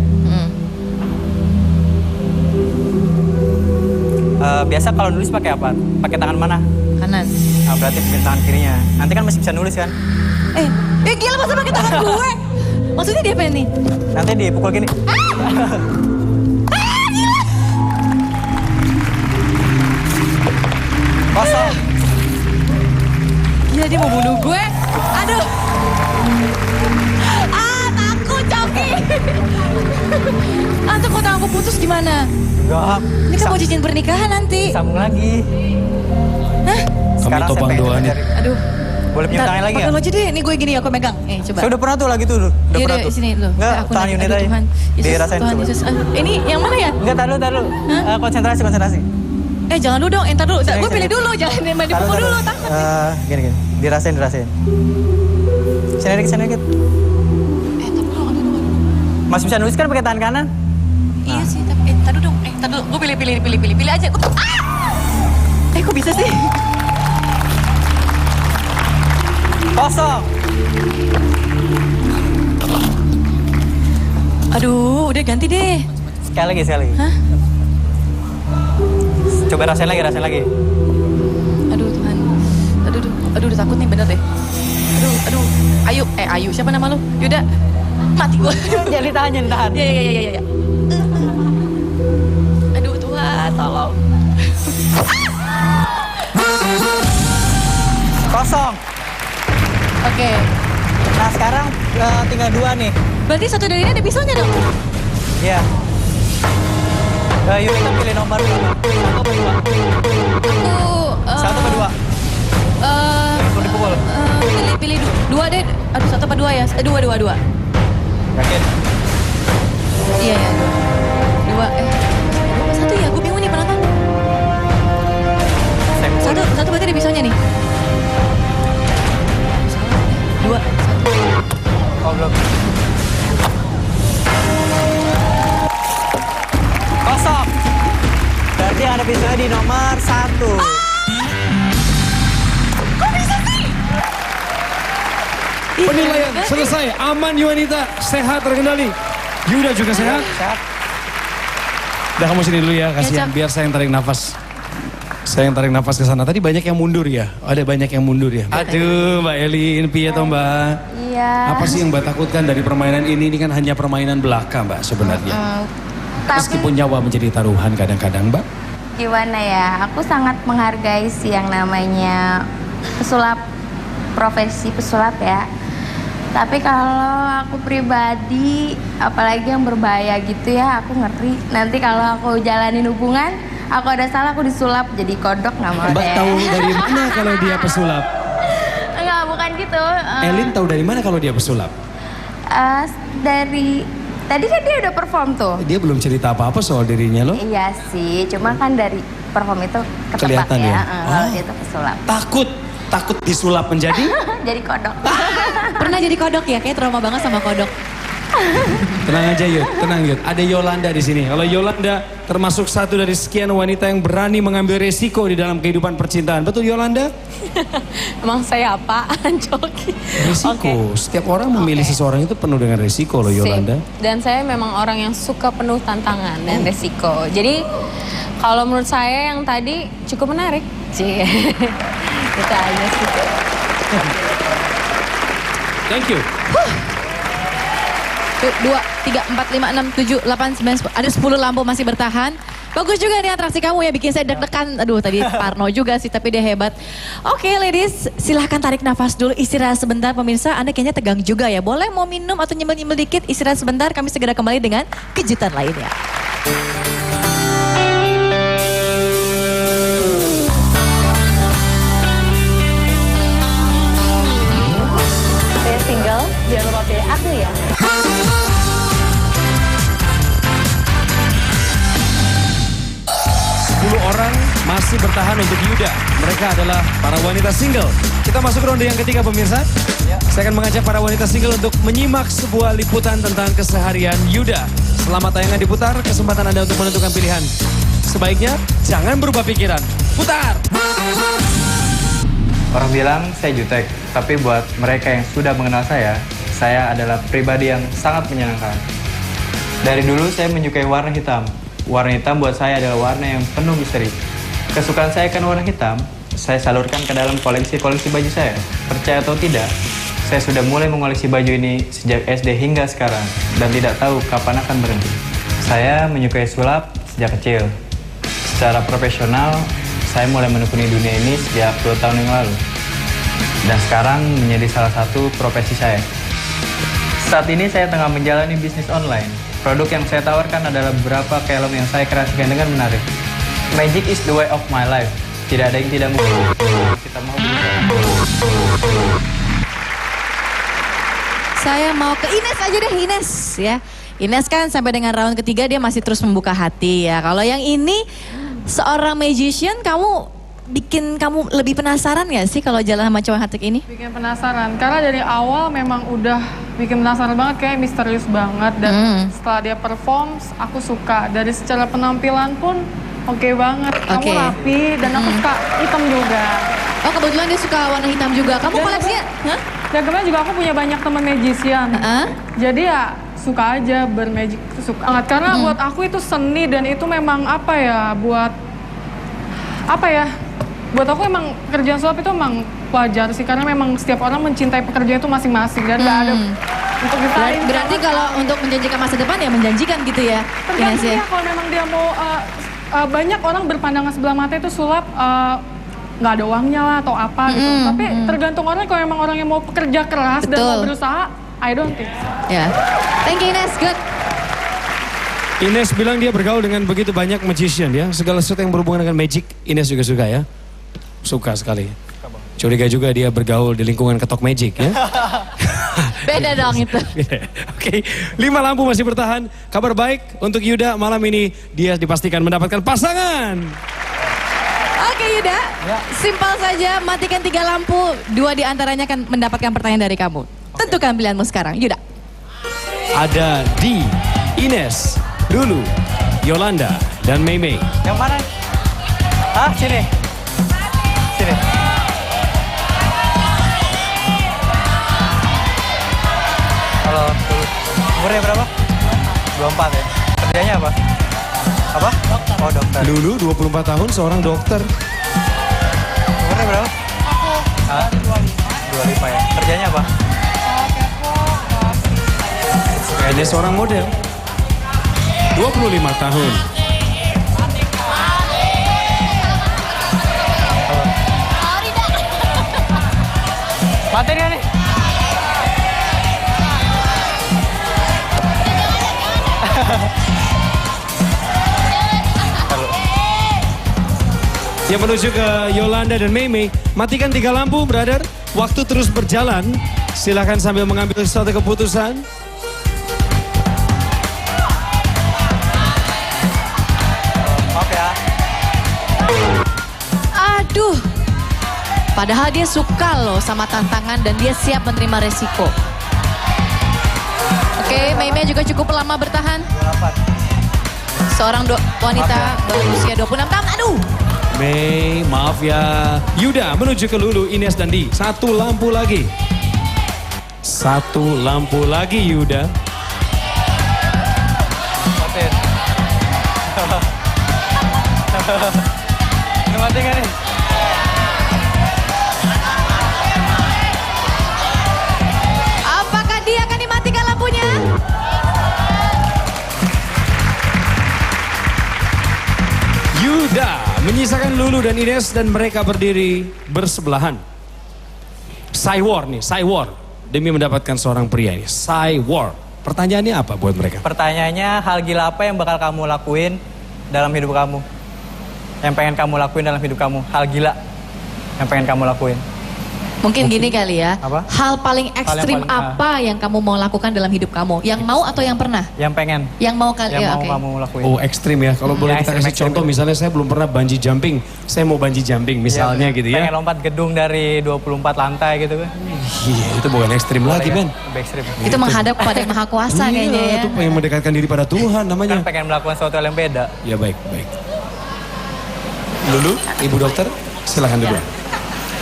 Biasa kalau nulis pakai apa? Pakai tangan mana? Kanan. Nah, berarti pakai tangan kirinya. Nanti kan masih bisa nulis kan? Gila masa pakai tangan gue? Maksudnya dia apa nih? Nanti dipukul gini. Kosong. Gila dia mau bunuh gue. Aduh. Takut Coki. Nanti kalau tangan aku putus gimana? Enggak. Ini kan mau cincin pernikahan nanti. Sambung lagi. Hah? Kami topang doa nih. Aduh. Boleh pinjam tangannya lagi ya? Pakai lo aja deh, nih gue gini aku megang. Coba. Saya udah pernah tuh lagi tuh. Udah Iya pernah deh, tuh. sini lo. Enggak, tangan Yunita aja. Tuhan. Yesus, Dirasain Tuhan coba. Yesus. Ini yang mana ya? Enggak, taruh. Konsentrasi. Jangan dulu dong, entar dulu. Gue pilih dulu, jangan dipukul dulu. Takut. Gini. Dirasain. Sini dikit. Masih bisa nulis kan pakai tangan kanan? Iya sih, tapi entar dulu dong. Entar dulu, gue pilih aja. Kok bisa sih? Kosong. Aduh, udah ganti deh. Sekali lagi. Hah? Coba rasain lagi. Aduh Tuhan. Aduh, udah takut nih bener deh. Aduh. Ayu, siapa nama lu? Yuda. Mati gue. Jangan ditahan. Iya. Aduh Tuhan, tolong. Kosong. Oke. Nah sekarang tinggal 2 nih. Berarti satu dari ini ada pisaunya dong? Iya. Yunita pilih nomor 1 atau 2? Aku... 1 atau 2? Yang dipukul. Pilih 2 deh. Aduh, 1 apa 2 ya? 2. Yakin? Iya. 2. 1 ya? Gue bingung nih penonton. 1 berarti ada pisaunya nih. 2. 1. Oh belum. Kosong. Berarti ada pisaunya di nomor 1. Kok bisa sih? Penilaian selesai. Aman Yunita, sehat terkendali. Yuda juga sehat. Udah kamu sini dulu ya, kasihan. Biar saya yang tarik nafas. Saya yang tarik nafas ke sana. Tadi banyak yang mundur ya? Ada banyak yang mundur ya? Aduh Mbak Elin, piye toh Mbak? Iya. Apa sih yang Mbak takutkan dari permainan ini? Ini kan hanya permainan belaka Mbak sebenarnya. Meskipun nyawa menjadi taruhan kadang-kadang, Mbak. Gimana ya, aku sangat menghargai sih yang namanya pesulap, profesi pesulap ya. Tapi kalau aku pribadi, apalagi yang berbahaya gitu ya, aku ngeri. Nanti kalau aku jalanin hubungan, aku ada salah, aku disulap jadi kodok, nggak mau Mbak deh. tahu dari mana kalau dia pesulap? Enggak, bukan gitu. Elin tahu dari mana kalau dia pesulap? Dari tadi kan dia udah perform tuh. Dia belum cerita apa-apa soal dirinya loh. Iya sih, cuma kan dari perform itu ketebak Kelihatan ya, ya? kalau dia tuh pesulap. Takut disulap menjadi? Jadi kodok. Pernah jadi kodok ya? Kayak trauma banget sama kodok. Tenang aja Yud, tenang Yud. Ada Yolanda di sini. Kalau Yolanda termasuk satu dari sekian wanita yang berani mengambil resiko di dalam kehidupan percintaan. Betul Yolanda? Emang saya apaan, Coki? Resiko. Setiap orang memilih seseorang itu penuh dengan resiko loh Yolanda. Dan saya memang orang yang suka penuh tantangan dan resiko. Jadi kalau menurut saya yang tadi cukup menarik. Cie. Itu aja sih. Thank you. 2, 3, 4, 5, 6, 7, 8, 9, 10. Ada 10 lampu masih bertahan. Bagus juga nih atraksi kamu ya, bikin saya deg-degan. Aduh tadi Parno juga sih, tapi dia hebat. Oke ladies, silahkan tarik nafas dulu, istirahat sebentar pemirsa. Anda kayaknya tegang juga ya. Boleh mau minum atau nyemil-nyemil dikit, istirahat sebentar. Kami segera kembali dengan kejutan lainnya. Saya single, jangan lupa pilih aku ya. Orang masih bertahan untuk Yuda. Mereka adalah para wanita single. Kita masuk ronde yang ketiga pemirsa. Saya akan mengajak para wanita single untuk menyimak sebuah liputan tentang keseharian Yuda. Selama tayangan diputar, kesempatan Anda untuk menentukan pilihan. Sebaiknya jangan berubah pikiran. Putar! Orang bilang saya jutek, tapi buat mereka yang sudah mengenal saya adalah pribadi yang sangat menyenangkan. Dari dulu saya menyukai warna hitam. Warna hitam buat saya adalah warna yang penuh misteri. Kesukaan saya akan warna hitam, saya salurkan ke dalam koleksi-koleksi baju saya. Percaya atau tidak, saya sudah mulai mengoleksi baju ini sejak SD hingga sekarang, dan tidak tahu kapan akan berhenti. Saya menyukai sulap sejak kecil. Secara profesional, saya mulai menekuni dunia ini sejak 2 tahun yang lalu. Dan sekarang menjadi salah satu profesi saya. Saat ini saya tengah menjalani bisnis online. Produk yang saya tawarkan adalah beberapa kelom yang saya kreasikan dengan menarik. Magic is the way of my life. Tidak ada yang tidak mungkin. Kita mau berusaha. Saya mau ke Ines aja deh, Ines ya. Ines kan sampai dengan round ketiga dia masih terus membuka hati ya. Kalau yang ini seorang magician, bikin kamu lebih penasaran gak sih kalau jalan sama cowok hati ini? Bikin penasaran, karena dari awal memang udah bikin penasaran banget, kayak misterius banget. Dan setelah dia perform, aku suka. Dari secara penampilan pun oke banget. Kamu rapi dan aku suka hitam juga. Oh kebetulan dia suka warna hitam juga. Kamu koleksinya? Dan kemudian juga aku punya banyak teman magician. Jadi ya suka aja bermagic, suka banget. Karena buat aku itu seni dan itu memang buat aku emang kerjaan sulap itu emang wajar sih, karena memang setiap orang mencintai pekerjaan itu masing-masing dan gak ada untuk disaring. Berarti kalau untuk menjanjikan masa depan ya menjanjikan gitu ya? Tergantung ya, kalau memang dia mau, banyak orang berpandangan sebelah mata itu sulap nggak ada uangnya lah atau apa gitu. Tapi tergantung orang, kalau memang orang yang mau pekerja keras dan mau berusaha, I don't think so. Ya, thank you Ines, good. Ines bilang dia bergaul dengan begitu banyak magician ya. Segala sesuatu yang berhubungan dengan magic, Ines juga suka ya. Suka sekali. Curiga juga dia bergaul di lingkungan ketok magic ya. Beda dong itu. Oke, 5 lampu masih bertahan. Kabar baik untuk Yuda, malam ini dia dipastikan mendapatkan pasangan. Oke Yuda, simpel saja, matikan 3 lampu. 2 diantaranya akan mendapatkan pertanyaan dari kamu. Tentukan pilihanmu sekarang, Yuda. Ada di Ines, Lulu, Yolanda, dan Mei Mei. Yang mana? Hah? Sini. Sini. Halo, umurnya berapa? 24 ya. Kerjanya apa? Apa? Dokter. Oh, dokter. Lulu 24 tahun, seorang dokter. Umurnya berapa? Aku. Hah? 25 ya. Kerjanya apa? Dia seorang model. 25 tahun. Mati dia nih. Yang menuju ke Yolanda dan Mei. Matikan 3 lampu, brother. Waktu terus berjalan. Silakan sambil mengambil suatu keputusan. Maaf ya. Aduh. Padahal dia suka loh sama tantangan dan dia siap menerima resiko. Oke, Mei juga cukup lama bertahan. 28. Seorang wanita berusia 26 tahun. Aduh. Mei, maaf ya. Yuda menuju ke Lulu, Ines dan Di. 1 lampu lagi. 1 lampu lagi, Yuda. Matiin. Ini mati nggak nih? Apakah dia akan dimatikan lampunya? Yuda menyisakan Lulu dan Ines dan mereka berdiri bersebelahan. Cywar nih, Cywar. Demi mendapatkan seorang pria ini. Cywar. Pertanyaannya apa buat mereka? Pertanyaannya, hal gila apa yang bakal kamu lakuin dalam hidup kamu? Yang pengen kamu lakuin dalam hidup kamu? Hal gila yang pengen kamu lakuin? Mungkin gini kali ya. Apa? Hal paling ekstrim apa yang kamu mau lakukan dalam hidup kamu? Yang mau atau yang pernah? Yang pengen. Yang mau kali Yang ya, mau oke. kamu lakuin. Oh, ekstrim ya. Kalau boleh kita kasih contoh, misalnya saya belum pernah bungee jumping. Saya mau bungee jumping misalnya gitu ya. Pengen lompat gedung dari 24 lantai gitu kan. Iya, itu bukan ekstrim lagi, Ben. Lebih ekstrim. Itu menghadap kepada yang maha kuasa kayaknya ya. Itu pengen mendekatkan diri pada Tuhan namanya. Kan pengen melakukan sesuatu yang beda. Ya baik. Lulu, Ibu Dokter, silakan dulu.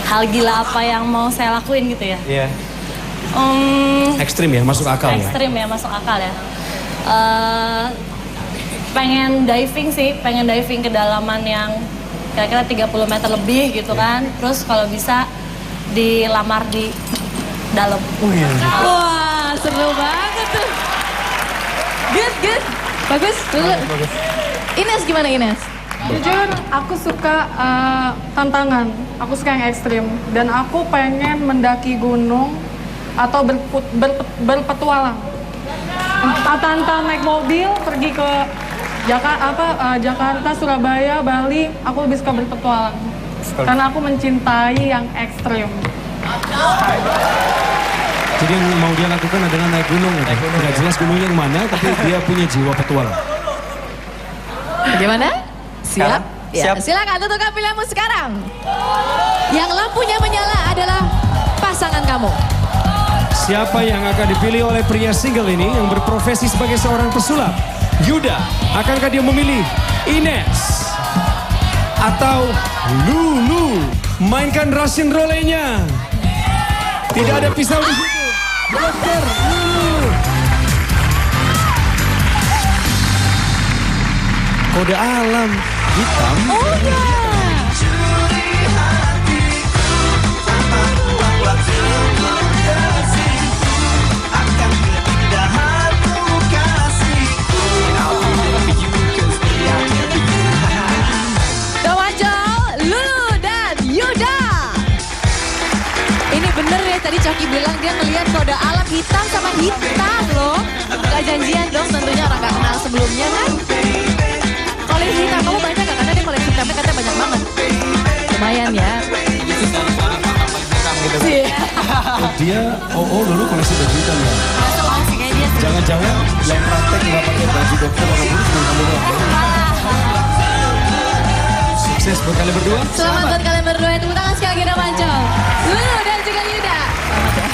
Hal gila apa yang mau saya lakuin gitu ya? Iya. Ekstrim ya, masuk akal ya. Ekstrim ya, masuk akal ya. Pengen diving sih, pengen diving kedalaman yang kira-kira 30 meter lebih gitu kan. Terus kalau bisa dilamar di dalam. Wah, seru banget tuh. Good. Bagus, dulu. Ines gimana Ines? Jujur, aku suka tantangan. Aku suka yang ekstrim. Dan aku pengen mendaki gunung atau berpetualang. Tanpa naik mobil, pergi ke Jakarta, Surabaya, Bali. Aku lebih suka berpetualang. Karena aku mencintai yang ekstrim. Jadi yang mau dia lakukan adalah naik gunung. Nggak jelas gunungnya yang mana, tapi dia punya jiwa petualang. Bagaimana? Siap? Ya, Siap. silakan tentukan pilihanmu sekarang. Yang lampunya menyala adalah pasangan kamu. Siapa yang akan dipilih oleh pria single ini yang berprofesi sebagai seorang pesulap? Yuda, akankah dia memilih Ines atau Lulu? Mainkan Russian roulette-nya. Tidak ada pisau di situ. Dokter Lulu. Kode alam hitam. Oh ya. Bener ya, tadi Coki bilang dia ngelihat kode alam hitam sama hitam loh. Gak janjian dong, tentunya orang gak kenal sebelumnya kan. Koleksi hitam kamu banyak gak? Karena dia koleksi hitamnya katanya banyak banget. Lumayan ya. Dia, dulu koleksi baju hitam ya. Jangan-jangan yang praktek nggak pakai baju dokter orang dulu cuma kamu doang. Sukses buat kalian berdua. Selamat buat kalian berdua. Tepuk tangan sekali lagi dong Mancol. Lulu dan juga Yuda. Selamat ya.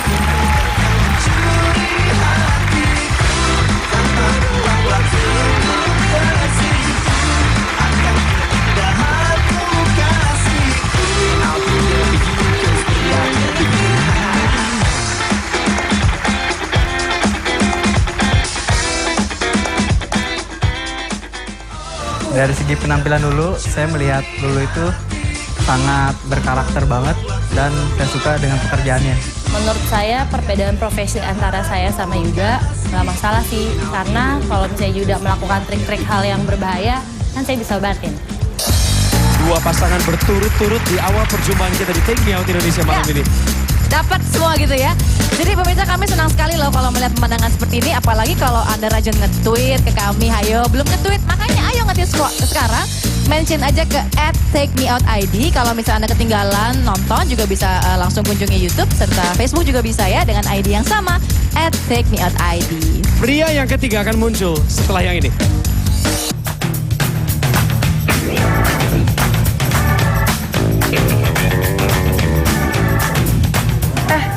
Dari segi penampilan Lulu, saya melihat Lulu itu sangat berkarakter banget dan saya suka dengan pekerjaannya. Menurut saya perbedaan profesi antara saya sama Yuda, nggak masalah sih. Karena kalau misalnya Yuda melakukan trik-trik hal yang berbahaya, kan saya bisa obatin. Dua pasangan berturut-turut di awal perjumpaan kita di Take Me Out Indonesia malam ini. Dapat semua gitu ya. Jadi pemirsa, kami senang sekali loh kalau melihat pemandangan seperti ini. Apalagi kalau Anda rajin nge-tweet ke kami. Hayo, belum nge-tweet, makanya ayo nge-tweet sekarang. Mention aja ke @takemeoutid. Kalau misalnya Anda ketinggalan nonton juga bisa langsung kunjungi YouTube. Serta Facebook juga bisa ya dengan ID yang sama @takemeoutid. Pria yang ketiga akan muncul setelah yang ini.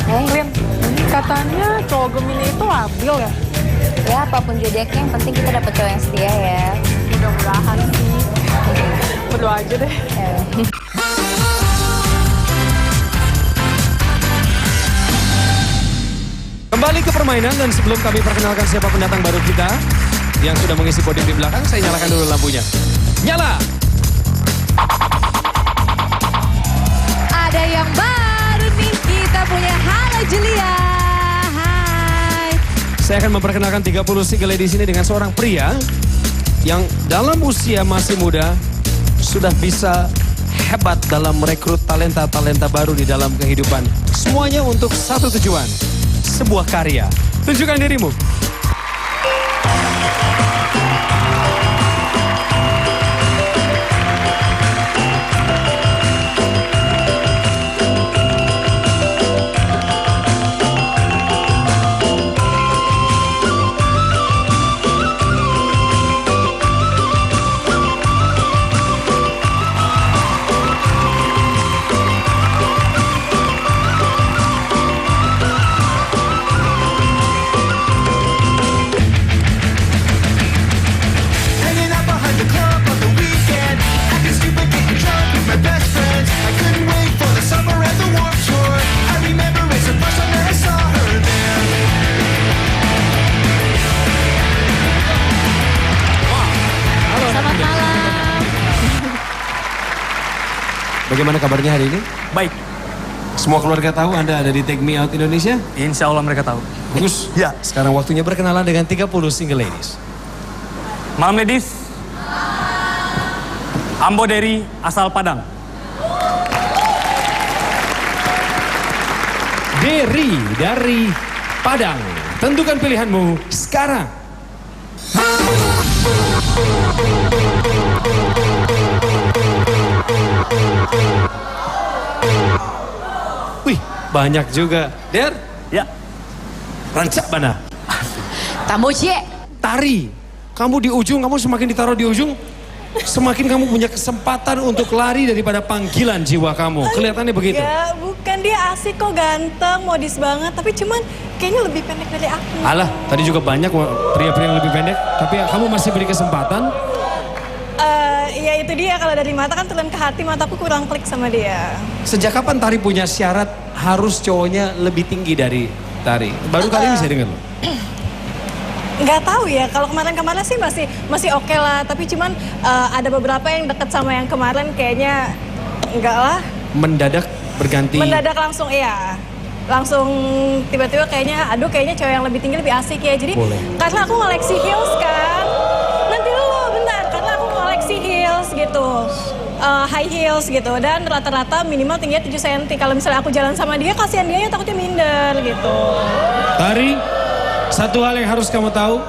Lin, katanya cowok Gemini itu labil ya? Ya apapun zodiaknya yang penting kita dapat cowok yang setia ya. Mudah-mudahan sih. Berdoa aja deh. Kembali ke permainan dan sebelum kami perkenalkan siapa pendatang baru kita yang sudah mengisi podium di belakang, saya nyalakan dulu lampunya. Nyala! Ada yang baru nih, kita punya Halo Julia. Hai. Saya akan memperkenalkan 30 single ladies ini dengan seorang pria yang dalam usia masih muda sudah bisa hebat dalam merekrut talenta-talenta baru di dalam kehidupan. Semuanya untuk satu tujuan, sebuah karya. Tunjukkan dirimu. Bagaimana kabarnya hari ini? Baik. Semua keluarga tahu Anda ada di Take Me Out Indonesia? Insya Allah mereka tahu. Bagus. Ya. Sekarang waktunya berkenalan dengan 30 single ladies. Malam ladies. Ambo Dery asal Padang. Dery dari Padang. Tentukan pilihanmu sekarang. Wih, banyak juga. Der? Ya. Rancak mana? Tambocie. Tari. Kamu di ujung, kamu semakin ditaruh di ujung, semakin kamu punya kesempatan untuk lari daripada panggilan jiwa kamu. Kelihatannya begitu. Enggak, bukan, dia asik kok, ganteng, modis banget. Tapi cuman kayaknya lebih pendek dari aku. Alah, tadi juga banyak pria-pria yang lebih pendek. Tapi kamu masih beri kesempatan. Ya itu dia, kalau dari mata kan turun ke hati, mataku kurang klik sama dia. Sejak kapan Tari punya syarat harus cowoknya lebih tinggi dari Tari? Baru kali ini saya dengar loh. Nggak tahu ya, kalau kemarin-kemarin sih masih oke lah. Tapi cuman ada beberapa yang deket sama yang kemarin kayaknya enggak lah. Mendadak berganti. Mendadak langsung, iya. Langsung tiba-tiba kayaknya cowok yang lebih tinggi lebih asik ya. Jadi karena aku ngoleksi heels kan. Nanti dulu bentar, karena aku ngoleksi heels gitu. High heels gitu, dan rata-rata minimal tingginya 7 cm. Kalau misalnya aku jalan sama dia, kasihan dia takutnya minder gitu. Tari, satu hal yang harus kamu tahu,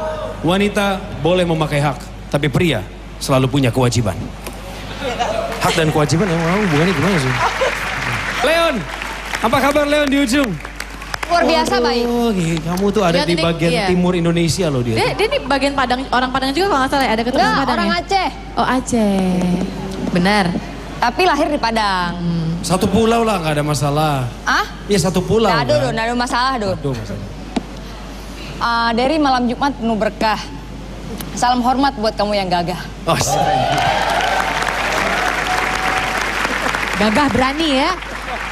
wanita boleh memakai hak, tapi pria selalu punya kewajiban. Hak dan kewajiban emang hubungannya gimana sih? Leon, apa kabar Leon di ujung? Luar biasa baik. Oh, kamu tuh ada di bagian timur Indonesia loh dia. Dia nih bagian Padang, orang Padang juga kalau nggak salah ya, ada keturunan Padang orang ya? Aceh. Oh Aceh, benar. Tapi lahir di Padang. Satu pulau lah, nggak ada masalah. Ah? Iya satu pulau. Nggak ada masalah, Dul. Dari malam Jumat penuh berkah. Salam hormat buat kamu yang gagah. Oh, gagah berani ya.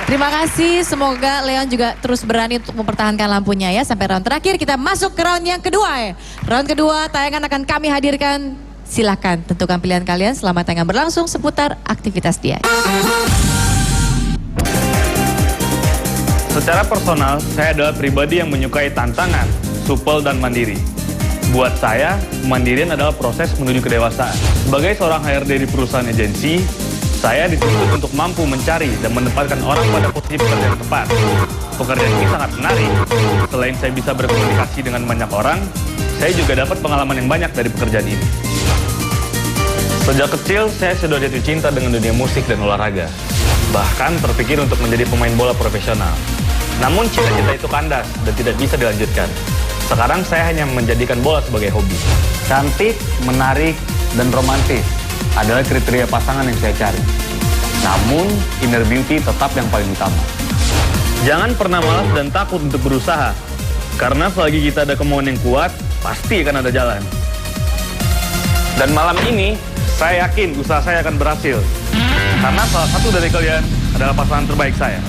Terima kasih, semoga Leon juga terus berani untuk mempertahankan lampunya ya. Sampai round terakhir, kita masuk ke round yang kedua ya. Round kedua, tayangan akan kami hadirkan. Silahkan tentukan pilihan kalian selama tayangan berlangsung seputar aktivitas dia. Secara personal, saya adalah pribadi yang menyukai tantangan. supel, dan mandiri. Buat saya, kemandirian adalah proses menuju kedewasaan. Sebagai seorang HRD di perusahaan agensi, saya dituntut untuk mampu mencari dan menempatkan orang pada posisi pekerjaan yang tepat. Pekerjaan ini sangat menarik. Selain saya bisa berkomunikasi dengan banyak orang, saya juga dapat pengalaman yang banyak dari pekerjaan ini. Sejak kecil, saya sudah jatuh cinta dengan dunia musik dan olahraga. Bahkan terpikir untuk menjadi pemain bola profesional. Namun cita-cita itu kandas dan tidak bisa dilanjutkan. Sekarang saya hanya menjadikan bola sebagai hobi. Cantik, menarik, dan romantis adalah kriteria pasangan yang saya cari. Namun, inner beauty tetap yang paling utama. Jangan pernah malas dan takut untuk berusaha. Karena selagi kita ada kemauan yang kuat, pasti akan ada jalan. Dan malam ini, saya yakin usaha saya akan berhasil. Karena salah satu dari kalian adalah pasangan terbaik saya.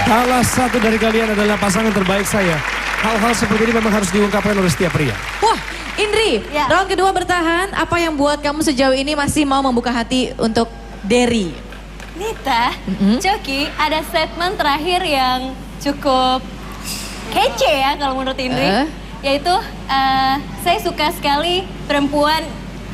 Salah satu dari kalian adalah pasangan terbaik saya. Hal-hal seperti ini memang harus diungkapkan oleh setiap pria. Wah, Indri, round kedua bertahan. Apa yang buat kamu sejauh ini masih mau membuka hati untuk Derry? Nita, Coki, ada statement terakhir yang cukup kece ya kalau menurut Indri. Yaitu, saya suka sekali perempuan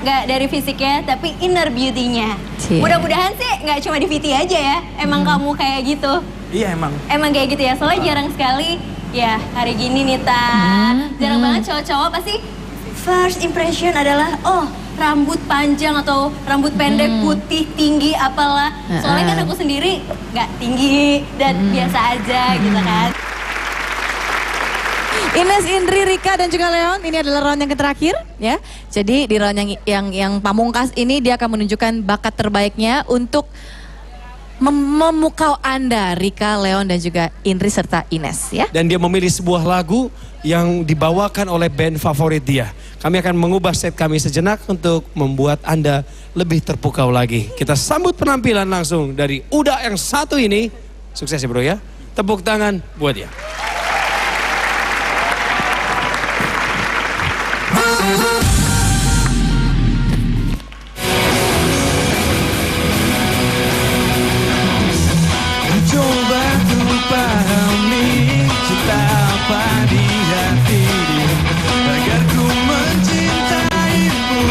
nggak dari fisiknya, tapi inner beauty-nya. Mudah-mudahan sih nggak cuma di VT aja ya, emang kamu kayak gitu. Iya emang. Emang kayak gitu ya, soalnya jarang sekali ya hari gini Nita. Jarang banget cowok-cowok pasti first impression adalah, oh rambut panjang atau rambut pendek, putih, tinggi, apalah. Soalnya kan aku sendiri nggak tinggi dan biasa aja gitu kan. Ines, Indri, Rika, dan juga Leon, ini adalah round yang terakhir ya. Jadi di round yang pamungkas ini dia akan menunjukkan bakat terbaiknya untuk memukau Anda, Rika, Leon, dan juga Indri serta Ines ya. Dan dia memilih sebuah lagu yang dibawakan oleh band favorit dia. Kami akan mengubah set kami sejenak untuk membuat Anda lebih terpukau lagi. Kita sambut penampilan langsung dari Uda yang satu ini. Sukses ya bro ya. Tepuk tangan buat dia. Coba ku pahami cinta apa di hati dia, agar ku mencintaimu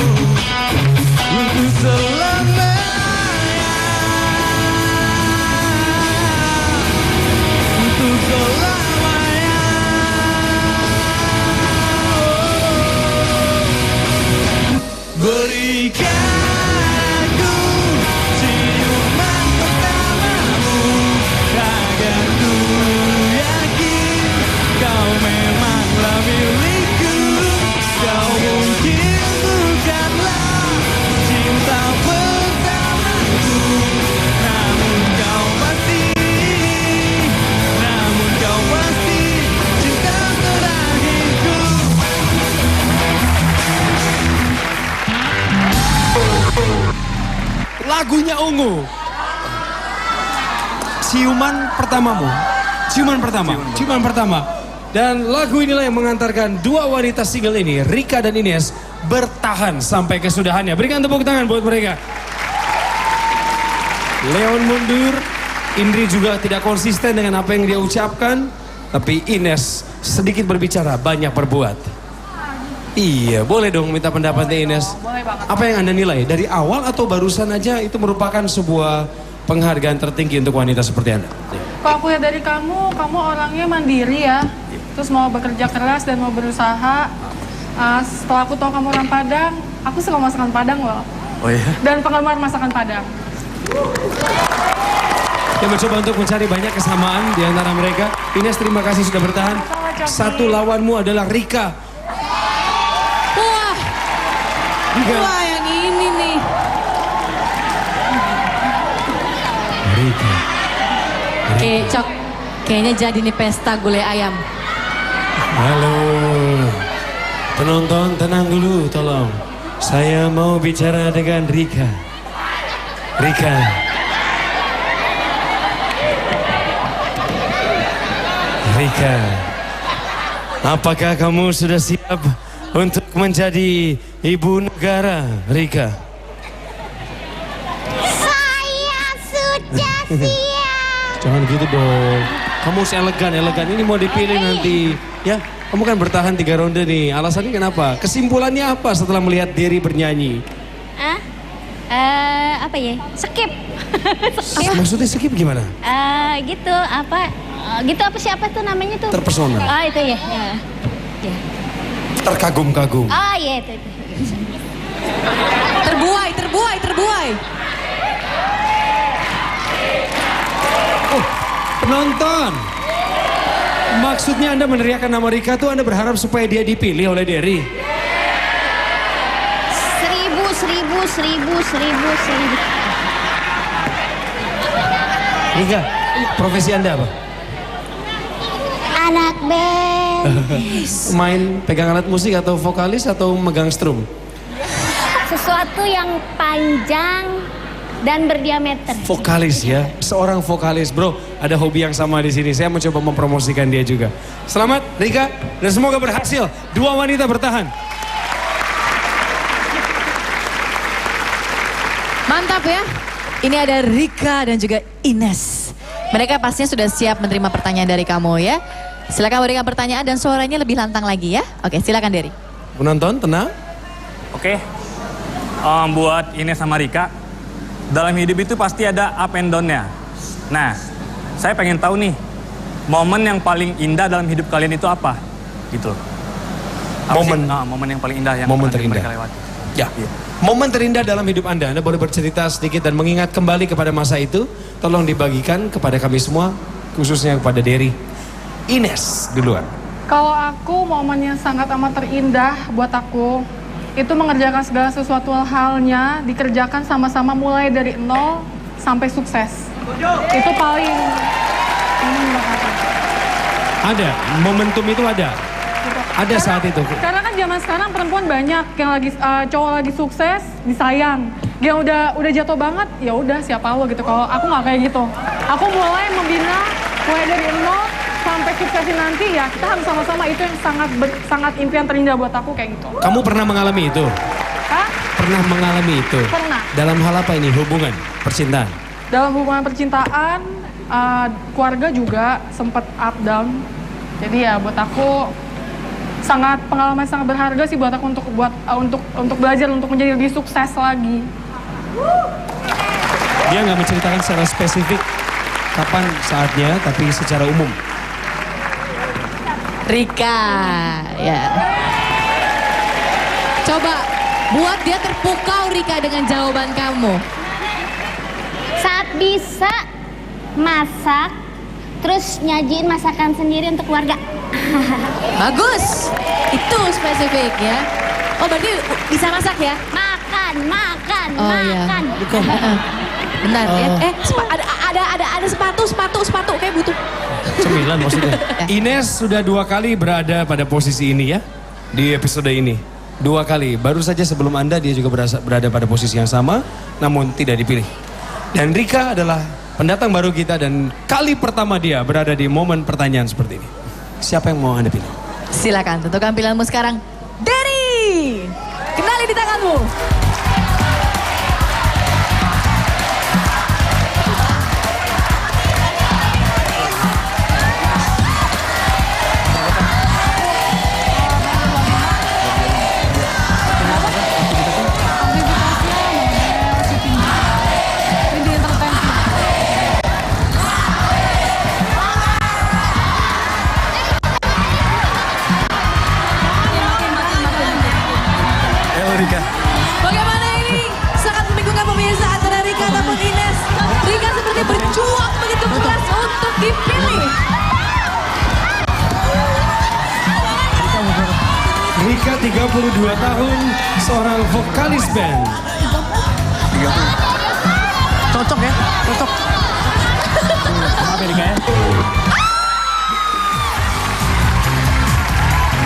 untuk selamanya. Untuk selamanya. Berikan aku ciuman pertamamu, agar ku yakin kau memanglah milikku. Kau mungkin bukanlah cinta pertamaku, namun kau pasti cinta terakhirku. Lagunya ungu. Ciuman pertamamu. Ciuman pertama. Dan lagu inilah yang mengantarkan dua wanita single ini, Rika dan Ines, bertahan sampai kesudahannya. Berikan tepuk tangan buat mereka. Leon mundur, Indri juga tidak konsisten dengan apa yang dia ucapkan, tapi Ines sedikit berbicara, banyak berbuat. Iya, boleh dong minta pendapatnya Ines. Boleh banget. Apa yang Anda nilai? Dari awal atau barusan aja itu merupakan sebuah penghargaan tertinggi untuk wanita seperti Anda? Kalau aku lihat dari kamu orangnya mandiri ya. Terus mau bekerja keras dan mau berusaha. Setelah aku tahu kamu orang Padang, aku suka masakan Padang loh. Oh iya? Dan penggemar masakan Padang. Kita mencoba untuk mencari banyak kesamaan di antara mereka. Ines, terima kasih sudah bertahan. Satu lawanmu adalah Rika. Wah, yang ini nih. Rika. Cok, kayaknya jadi nih pesta gulai ayam. Halo. Penonton tenang dulu tolong. Saya mau bicara dengan Rika. Rika. Rika. Apakah kamu sudah siap untuk menjadi ibu negara, Rika? Saya sudah siap. Jangan gitu dong. Kamu harus elegan. Ini mau dipilih nanti, ya? Kamu kan bertahan 3 ronde nih. Alasannya kenapa? Kesimpulannya apa setelah melihat Derry bernyanyi? Apa ya? Skip. Maksudnya skip gimana? Gitu apa? Gitu apa siapa tuh namanya tuh? Terpesona. Itu ya. Ya. Terkagum-kagum. Iya itu. Terbuai. Penonton. Maksudnya Anda meneriakkan nama Rika tuh Anda berharap supaya dia dipilih oleh Derry. 1000. Rika, profesi Anda apa? Anak band. Main pegang alat musik atau vokalis atau megang strum? Sesuatu yang panjang dan berdiameter. Vokalis ya, seorang vokalis bro. Ada hobi yang sama di sini. Saya mencoba mempromosikan dia juga. Selamat Rika dan semoga berhasil. 2 wanita bertahan. Mantap ya. Ini ada Rika dan juga Ines. Mereka pastinya sudah siap menerima pertanyaan dari kamu ya. Silakan berikan pertanyaan dan suaranya lebih lantang lagi ya. Oke, silakan Derry. Penonton tenang. Oke. Buat Ines sama Rika, dalam hidup itu pasti ada up and down-nya. Nah, saya pengen tahu nih, momen yang paling indah dalam hidup kalian itu apa? Gitu. Momen yang paling indah yang momen pernah terindah. mereka lewati. Ya. Momen terindah dalam hidup Anda boleh bercerita sedikit dan mengingat kembali kepada masa itu. Tolong dibagikan kepada kami semua, khususnya kepada Derry. Ines duluan. Kalau aku momen yang sangat amat terindah buat aku itu mengerjakan segala sesuatu halnya dikerjakan sama-sama mulai dari nol sampai sukses. Itu paling Ada, momentum itu ada. Ada saat itu. Karena kan zaman sekarang perempuan banyak yang lagi cowok lagi sukses disayang. Yang udah jatuh banget, ya udah siapa lo gitu. Kalau aku nggak kayak gitu. Aku mulai membina mulai dari nol sampai suksesin nanti ya kita harus sama-sama. Itu yang sangat impian terindah buat aku kayak gitu. Kamu pernah mengalami itu? Hah? Pernah mengalami itu? Pernah. Dalam hal apa ini? Hubungan, percintaan? Dalam hubungan percintaan, keluarga juga sempat up down. Jadi ya buat aku pengalaman sangat berharga sih buat aku untuk belajar untuk menjadi lebih sukses lagi. Dia nggak menceritakan secara spesifik kapan saatnya, tapi secara umum. Rika, ya. Coba buat dia terpukau Rika dengan jawaban kamu. Saat bisa masak, terus nyajiin masakan sendiri untuk keluarga. Bagus, itu spesifik ya. Oh berarti bisa masak ya? Makan. Iya. Bukan. Benar ya. Ada sepatu kayak butuh. Cemilan maksudnya. Ines sudah 2 kali berada pada posisi ini ya. Di episode ini. 2 kali. Baru saja sebelum Anda dia juga berada pada posisi yang sama. Namun tidak dipilih. Dan Rika adalah pendatang baru kita dan kali pertama dia berada di momen pertanyaan seperti ini. Siapa yang mau Anda pilih? Silakan tentukan pilihanmu sekarang. Derry, kenali di tanganmu. Bagaimana ini? Sangat membingungkan pemirsa antara Rika ataupun Ines. Rika seperti berjuang begitu keras untuk dipilih. Rika 32 tahun, seorang vokalis band. Cocok ya? Cocok. Maaf ya Rika ya.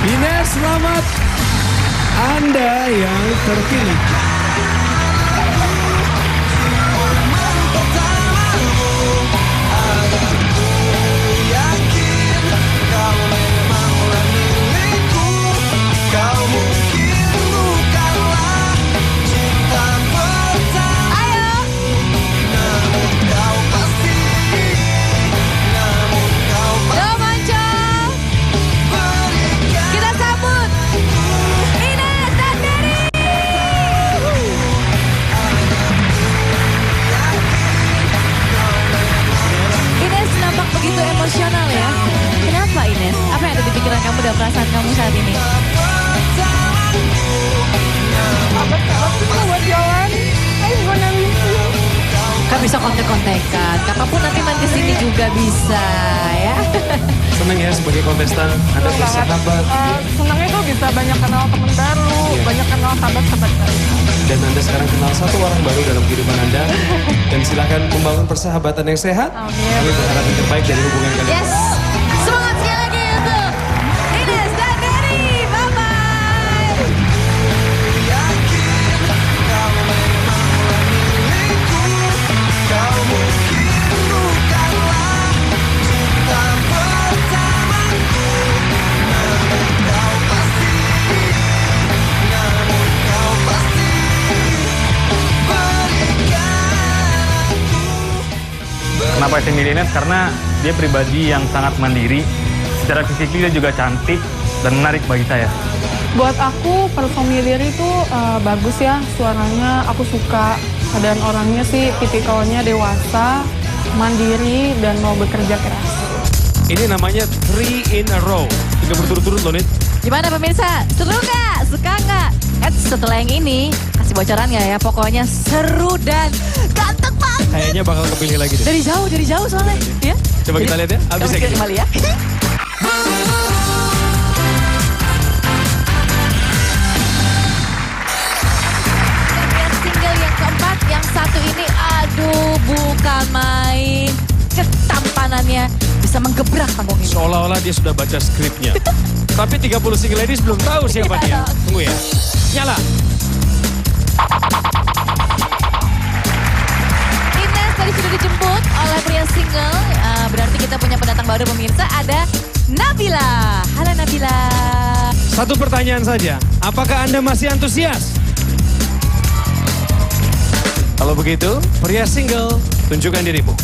Ines, selamat. Anda yang terpilih. Yo Manco. menyesuaikan. Kapanpun nanti main ke sini juga bisa ya. Senang ya sebagai kontestan Anda bersahabat. Senangnya tuh bisa banyak kenal teman baru, banyak kenal sahabat-sahabat baru. Dan Anda sekarang kenal satu orang baru dalam kehidupan Anda. Dan silakan membangun persahabatan yang sehat. Kami berharap yang terbaik dari hubungan kalian. Yes. Semangat sekali lagi untuk Ines dan Danny. Bye-bye. Kenapa saya milih Ines? Karena dia pribadi yang sangat mandiri. Secara fisik dia juga cantik dan menarik bagi saya. Buat aku personil itu bagus ya, suaranya aku suka. Dan orangnya sih tipikalnya dewasa, mandiri, dan mau bekerja keras. Ini namanya 3 in a row. 3 berturut-turut loh, Nit. Gimana pemirsa? Seru nggak? Suka nggak? Setelah yang ini, kasih bocoran nggak ya? Pokoknya seru dan ganteng banget. Kayaknya bakal kepilih lagi deh. Dari jauh soalnya. Ya? Coba kita lihat ya. Abis ya kita. Kembali ya. Single yang keempat, yang satu ini, aduh bukan main. Ketampanannya bisa menggebrak panggung ini. Seolah-olah dia sudah baca skripnya. Tapi 30 single ladies belum tahu siapa dia. Tunggu ya. Nyala. Ines tadi sudah dijemput oleh pria single. Berarti kita punya pendatang baru pemirsa. Ada Nabila. Halo Nabila. Satu pertanyaan saja. Apakah Anda masih antusias? Kalau begitu, pria single, tunjukkan dirimu.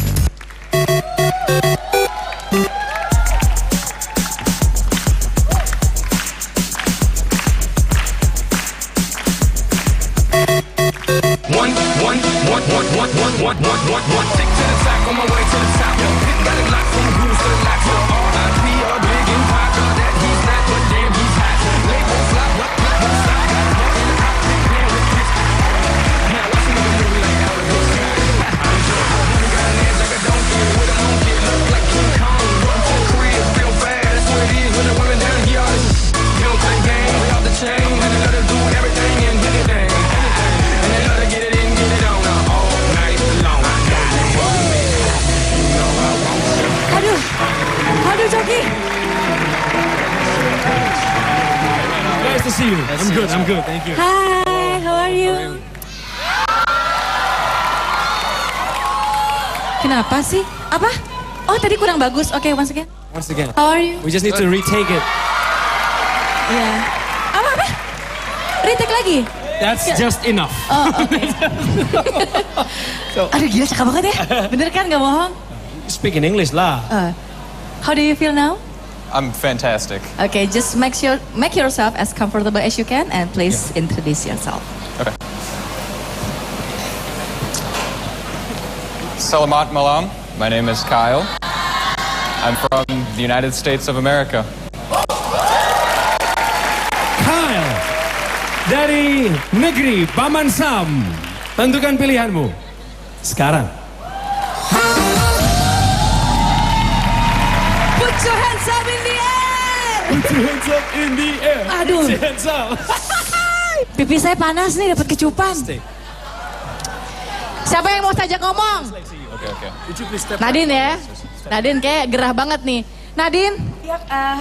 Aduh Coki. Nice to see you. I'm good, thank you. Hi, how are you? Kenapa sih? Apa? Oh tadi kurang bagus. Oke, once again. Once again. How are you? We just need to retake it. Iya. Apa? Retake lagi? That's just enough. Oh, oke. Aduh gila cakep banget ya. Bener kan gak bohong? Speak in English lah. How do you feel now? I'm fantastic. Okay, just make yourself as comfortable as you can and please introduce yourself. Okay. Salamat malam. My name is Kyle. I'm from the United States of America. Kyle dari negeri Paman Sam. Tentukan pilihanmu sekarang. Put your hands up in the air. Put your hands up in the air. Aduh. Put your hands up. Pipi saya panas nih, dapat kecupan. Siapa yang mau sajak ngomong? Okay. Nadine ya. Nadine kayak gerah banget nih. Nadine. Ya,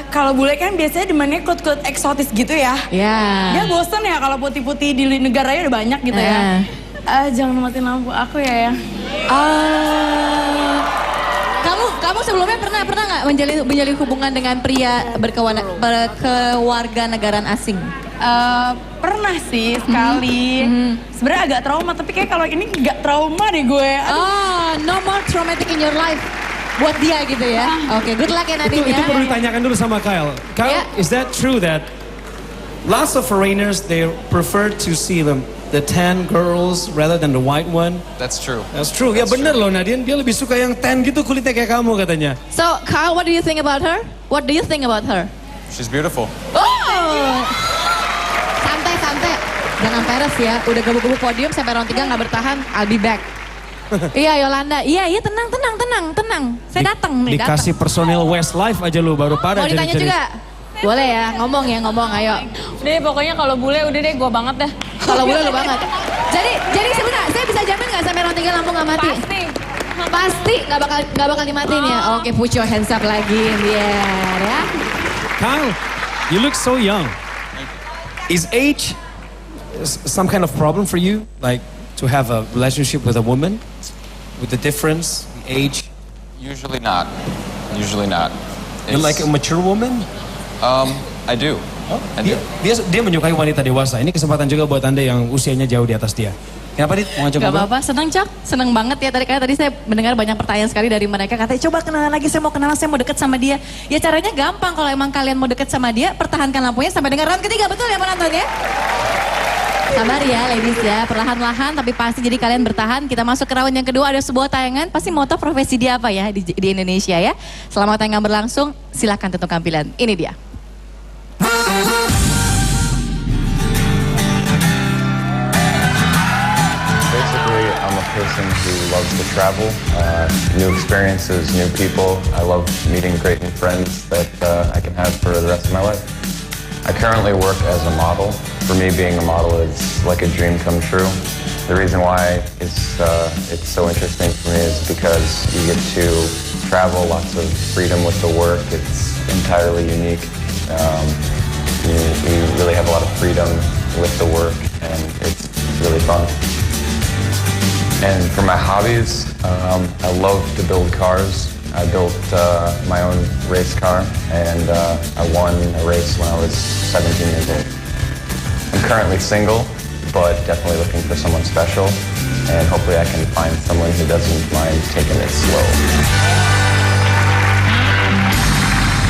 kalau bule kan biasanya demennya kut-kut eksotis gitu ya. Ya. Dia bosen ya kalau putih-putih di negaranya udah banyak gitu ya. Jangan matiin lampu aku ya. Kamu sebelumnya pernah nggak menjalin hubungan dengan pria berkewarganegaraan asing? Pernah sih sekali. Sebenarnya agak trauma, tapi kayak kalau ini nggak trauma deh gue. No more traumatic in your life. Buat dia gitu ya. Oke, good luck ya Nadine Itu ya. perlu ditanyakan dulu sama Kyle. Kyle, is that true that lots of foreigners they prefer to see the tan girls rather than the white one? That's true. That's true. Ya bener loh Nadine, dia lebih suka yang tan gitu kulitnya kayak kamu katanya. So Kyle, what do you think about her? What do you think about her? She's beautiful. Oh, santai. Jangan peres ya. Udah gebuk-gebuk podium sampai round 3 nggak bertahan. I'll be back. Iya Yolanda, iya tenang. Saya datang nih, Dikasih personil Westlife aja lu baru pada Mau ditanya jadi-jadi. juga? Boleh ya, ngomong, ayo. Udah deh, pokoknya kalau bule udah deh gue banget dah. Kalau boleh lu banget. Jadi sebentar, saya bisa jamin nggak sampai round 3 lampu nggak mati? Pasti nggak bakal dimatiin ya. Oke, put your hands up lagi biar ya. Kyle, you look so young. Is age some kind of problem for you? Like to have a relationship with a woman? With the difference, the age? Usually not. You like a mature woman? I do. Oh, dia menyukai wanita dewasa. Ini kesempatan juga buat Anda yang usianya jauh di atas dia. Kenapa Dit? Mau ngajak Gak ngobrol? apa-apa, senang Cok. Senang banget ya. Tadi saya mendengar banyak pertanyaan sekali dari mereka. Katanya coba kenalan lagi, saya mau deket sama dia. Ya caranya gampang, kalau emang kalian mau deket sama dia, pertahankan lampunya sampai dengan round ketiga. Betul ya penonton ya? Sabar ya ladies ya, perlahan-lahan tapi pasti jadi kalian bertahan. Kita masuk ke round yang kedua, ada sebuah tayangan. Pasti moto profesi dia apa ya di Indonesia ya. Selama tayangan berlangsung, silakan tentu tampilan. Ini dia. Basically, I'm a person who loves to travel, new experiences, new people. I love meeting great new friends that I can have for the rest of my life. I currently work as a model. For me, being a model is like a dream come true. The reason why it's so interesting for me is because you get to travel, lots of freedom with the work. It's entirely unique. You really have a lot of freedom with the work, and it's really fun. And for my hobbies, I love to build cars. I built my own race car, and I won a race when I was 17 years old. I'm currently single, but definitely looking for someone special, and hopefully I can find someone who doesn't mind taking it slow.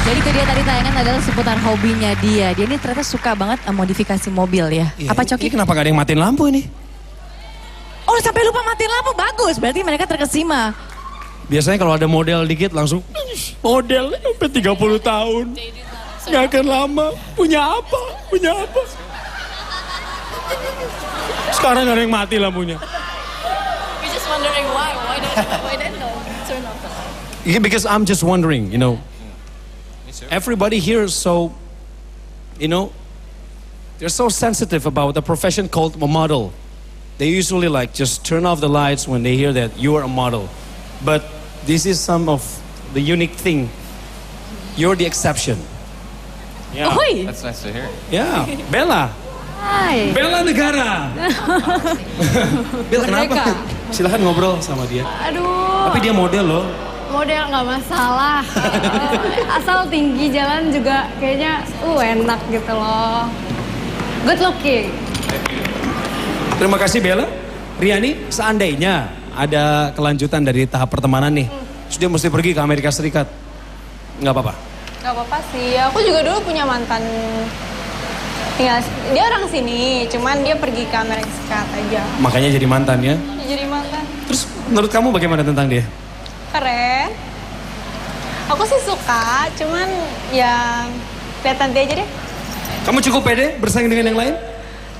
Jadi itu dia tadi tayangan adalah seputar hobinya dia. Dia ini ternyata suka banget modifikasi mobil ya. Iya, Apa Coki? Ini kenapa gak ada yang matiin lampu ini? Oh sampai lupa matiin lampu, bagus. Berarti mereka terkesima. Biasanya kalau ada model dikit langsung model sampai 30 tahun. Gak akan lama. Punya apa? Sekarang gak ada yang mati lampunya. We're just wondering why don't turn off the light? Yeah, because I'm just wondering, you know. Everybody here is so, you know, they're so sensitive about the profession called a model. They usually like just turn off the lights when they hear that you are a model. But this is some of the unique thing. You're the exception. Yeah. That's nice to hear. Yeah, Bella. Hai. Bella Negara. Bella kenapa? Silahkan ngobrol sama dia. Aduh. Tapi dia model loh. Model nggak masalah. Asal tinggi jalan juga kayaknya enak gitu loh. Good looking. Terima kasih Bella. Riani, seandainya ada kelanjutan dari tahap pertemanan nih, terus dia mesti pergi ke Amerika Serikat, nggak apa-apa? Gak apa-apa sih, aku juga dulu punya mantan. Tinggal, dia orang sini, cuman dia pergi ke Amerika Serikat aja. Makanya jadi mantan ya? Jadi mantan. Terus menurut kamu bagaimana tentang dia? Keren. Aku sih suka, cuman ya lihat nanti aja deh. Kamu cukup pede bersaing dengan yang lain?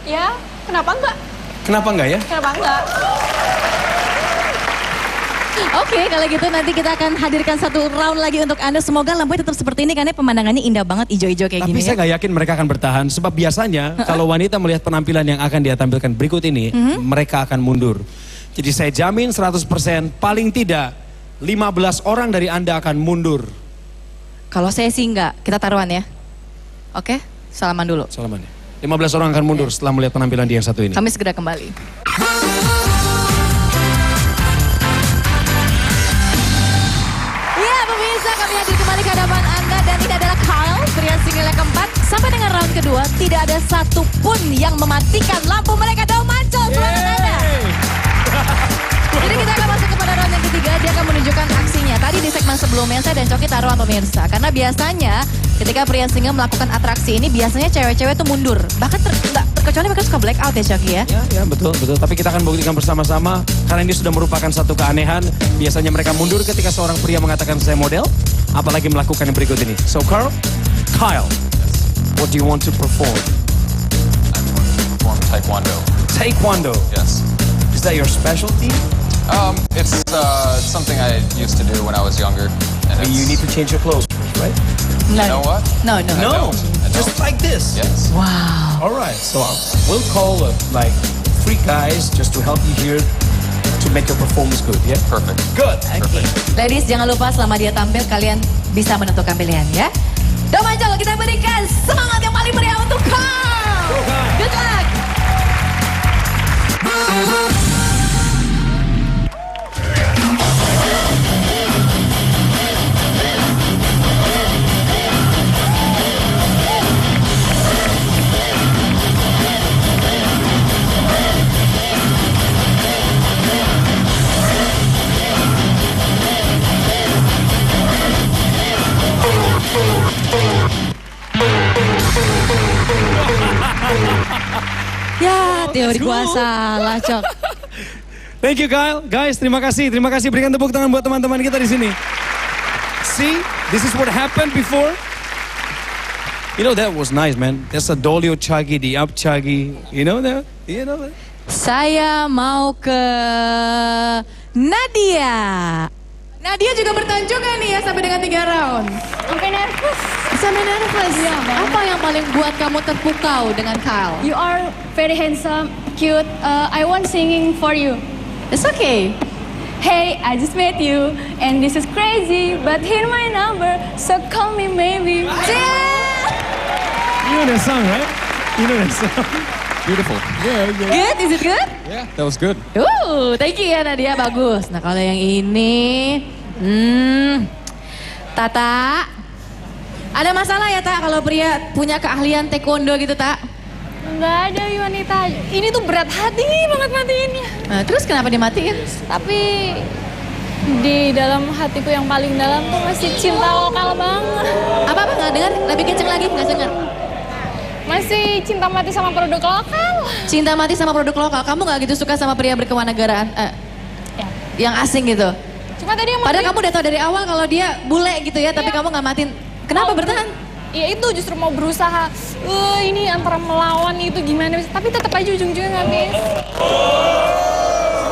Ya, kenapa enggak? Kenapa enggak ya? Kenapa enggak? Oke, kalau gitu nanti kita akan hadirkan satu round lagi untuk Anda. Semoga lampunya tetap seperti ini karena pemandangannya indah banget, ijo-ijo kayak Tapi gini saya ya. nggak yakin mereka akan bertahan. Sebab biasanya kalau wanita melihat penampilan yang akan dia tampilkan berikut ini, mereka akan mundur. Jadi saya jamin 100% paling tidak 15 orang dari Anda akan mundur. Kalau saya sih enggak, kita taruhan ya. Oke, salaman dulu. Salaman ya. 15 orang akan mundur setelah melihat penampilan dia yang satu ini. Kami segera kembali. Ya pemirsa, kami hadir kembali ke hadapan Anda dan ini adalah Kyle, pria single yang keempat. Sampai dengan round kedua, tidak ada satupun yang mematikan lampu mereka. Dong Mancol, selamat Anda. Jadi kita akan masuk kepada round yang ketiga, dia akan menunjukkan aksinya. Tadi di segmen sebelumnya saya dan Coki taruhan pemirsa. Karena biasanya ketika pria single melakukan atraksi ini, biasanya cewek-cewek tuh mundur. Bahkan terkecuali mereka suka black out ya Coki ya. Ya betul. Tapi kita akan buktikan bersama-sama. Karena ini sudah merupakan satu keanehan. Biasanya mereka mundur ketika seorang pria mengatakan saya model. Apalagi melakukan yang berikut ini. So Kyle, what do you want to perform? I perform Taekwondo. Taekwondo? Yes. Is that your specialty? It's something I used to do when I was younger. And You need to change your clothes, right? You know what? No. No, just like this. Yes. Wow. All right, so we'll call like 3 guys just to help you here to make your performance good, yeah? Perfect. Good. Oke. Ladies, jangan lupa selama dia tampil kalian bisa menentukan pilihan ya. Domanjol, kita berikan semangat yang paling meriah untuk Carl. Good luck. Ya, teori gua salah, Cok. Thank you Kyle. Guys, terima kasih. Terima kasih. Berikan tepuk tangan buat teman-teman kita di sini. See, this is what happened before. You know, that was nice, man. That's a dolio chagi, the up chagi. You know that? You know that? Saya mau ke Nadia. Nadia juga bertahan juga nih ya sampai dengan 3 round. Sampai nervous. Sampai nervous. Iya, Apa yang paling buat kamu terpukau dengan Kyle? You are very handsome, cute. I want singing for you. It's okay. Hey, I just met you, and this is crazy, but here my number, so call me maybe. You know that song, right? You know that song. Beautiful. Yeah. Good? Is it good? Yeah, that was good. Thank you ya Nadia, bagus. Nah kalau yang ini, Tata, ada masalah ya Tak kalau pria punya keahlian taekwondo gitu Tak? Nggak ada wanita. Ini tuh berat hati banget matiinnya. Nah, terus kenapa dimatiin? Tapi di dalam hatiku yang paling dalam tuh masih cinta lokal banget. Apa nggak dengar? Lebih kenceng lagi nggak dengar? Masih cinta mati sama produk lokal. Cinta mati sama produk lokal. Kamu nggak gitu suka sama pria berkewarganegaraan? Yang asing gitu? Cuma tadi yang Padahal kamu udah tahu dari awal kalau dia bule gitu ya, tapi kamu nggak matiin. Kenapa bertahan? Ya itu justru mau berusaha, ini antara melawan itu gimana, tapi tetap aja ujung-ujungnya nggak bisa.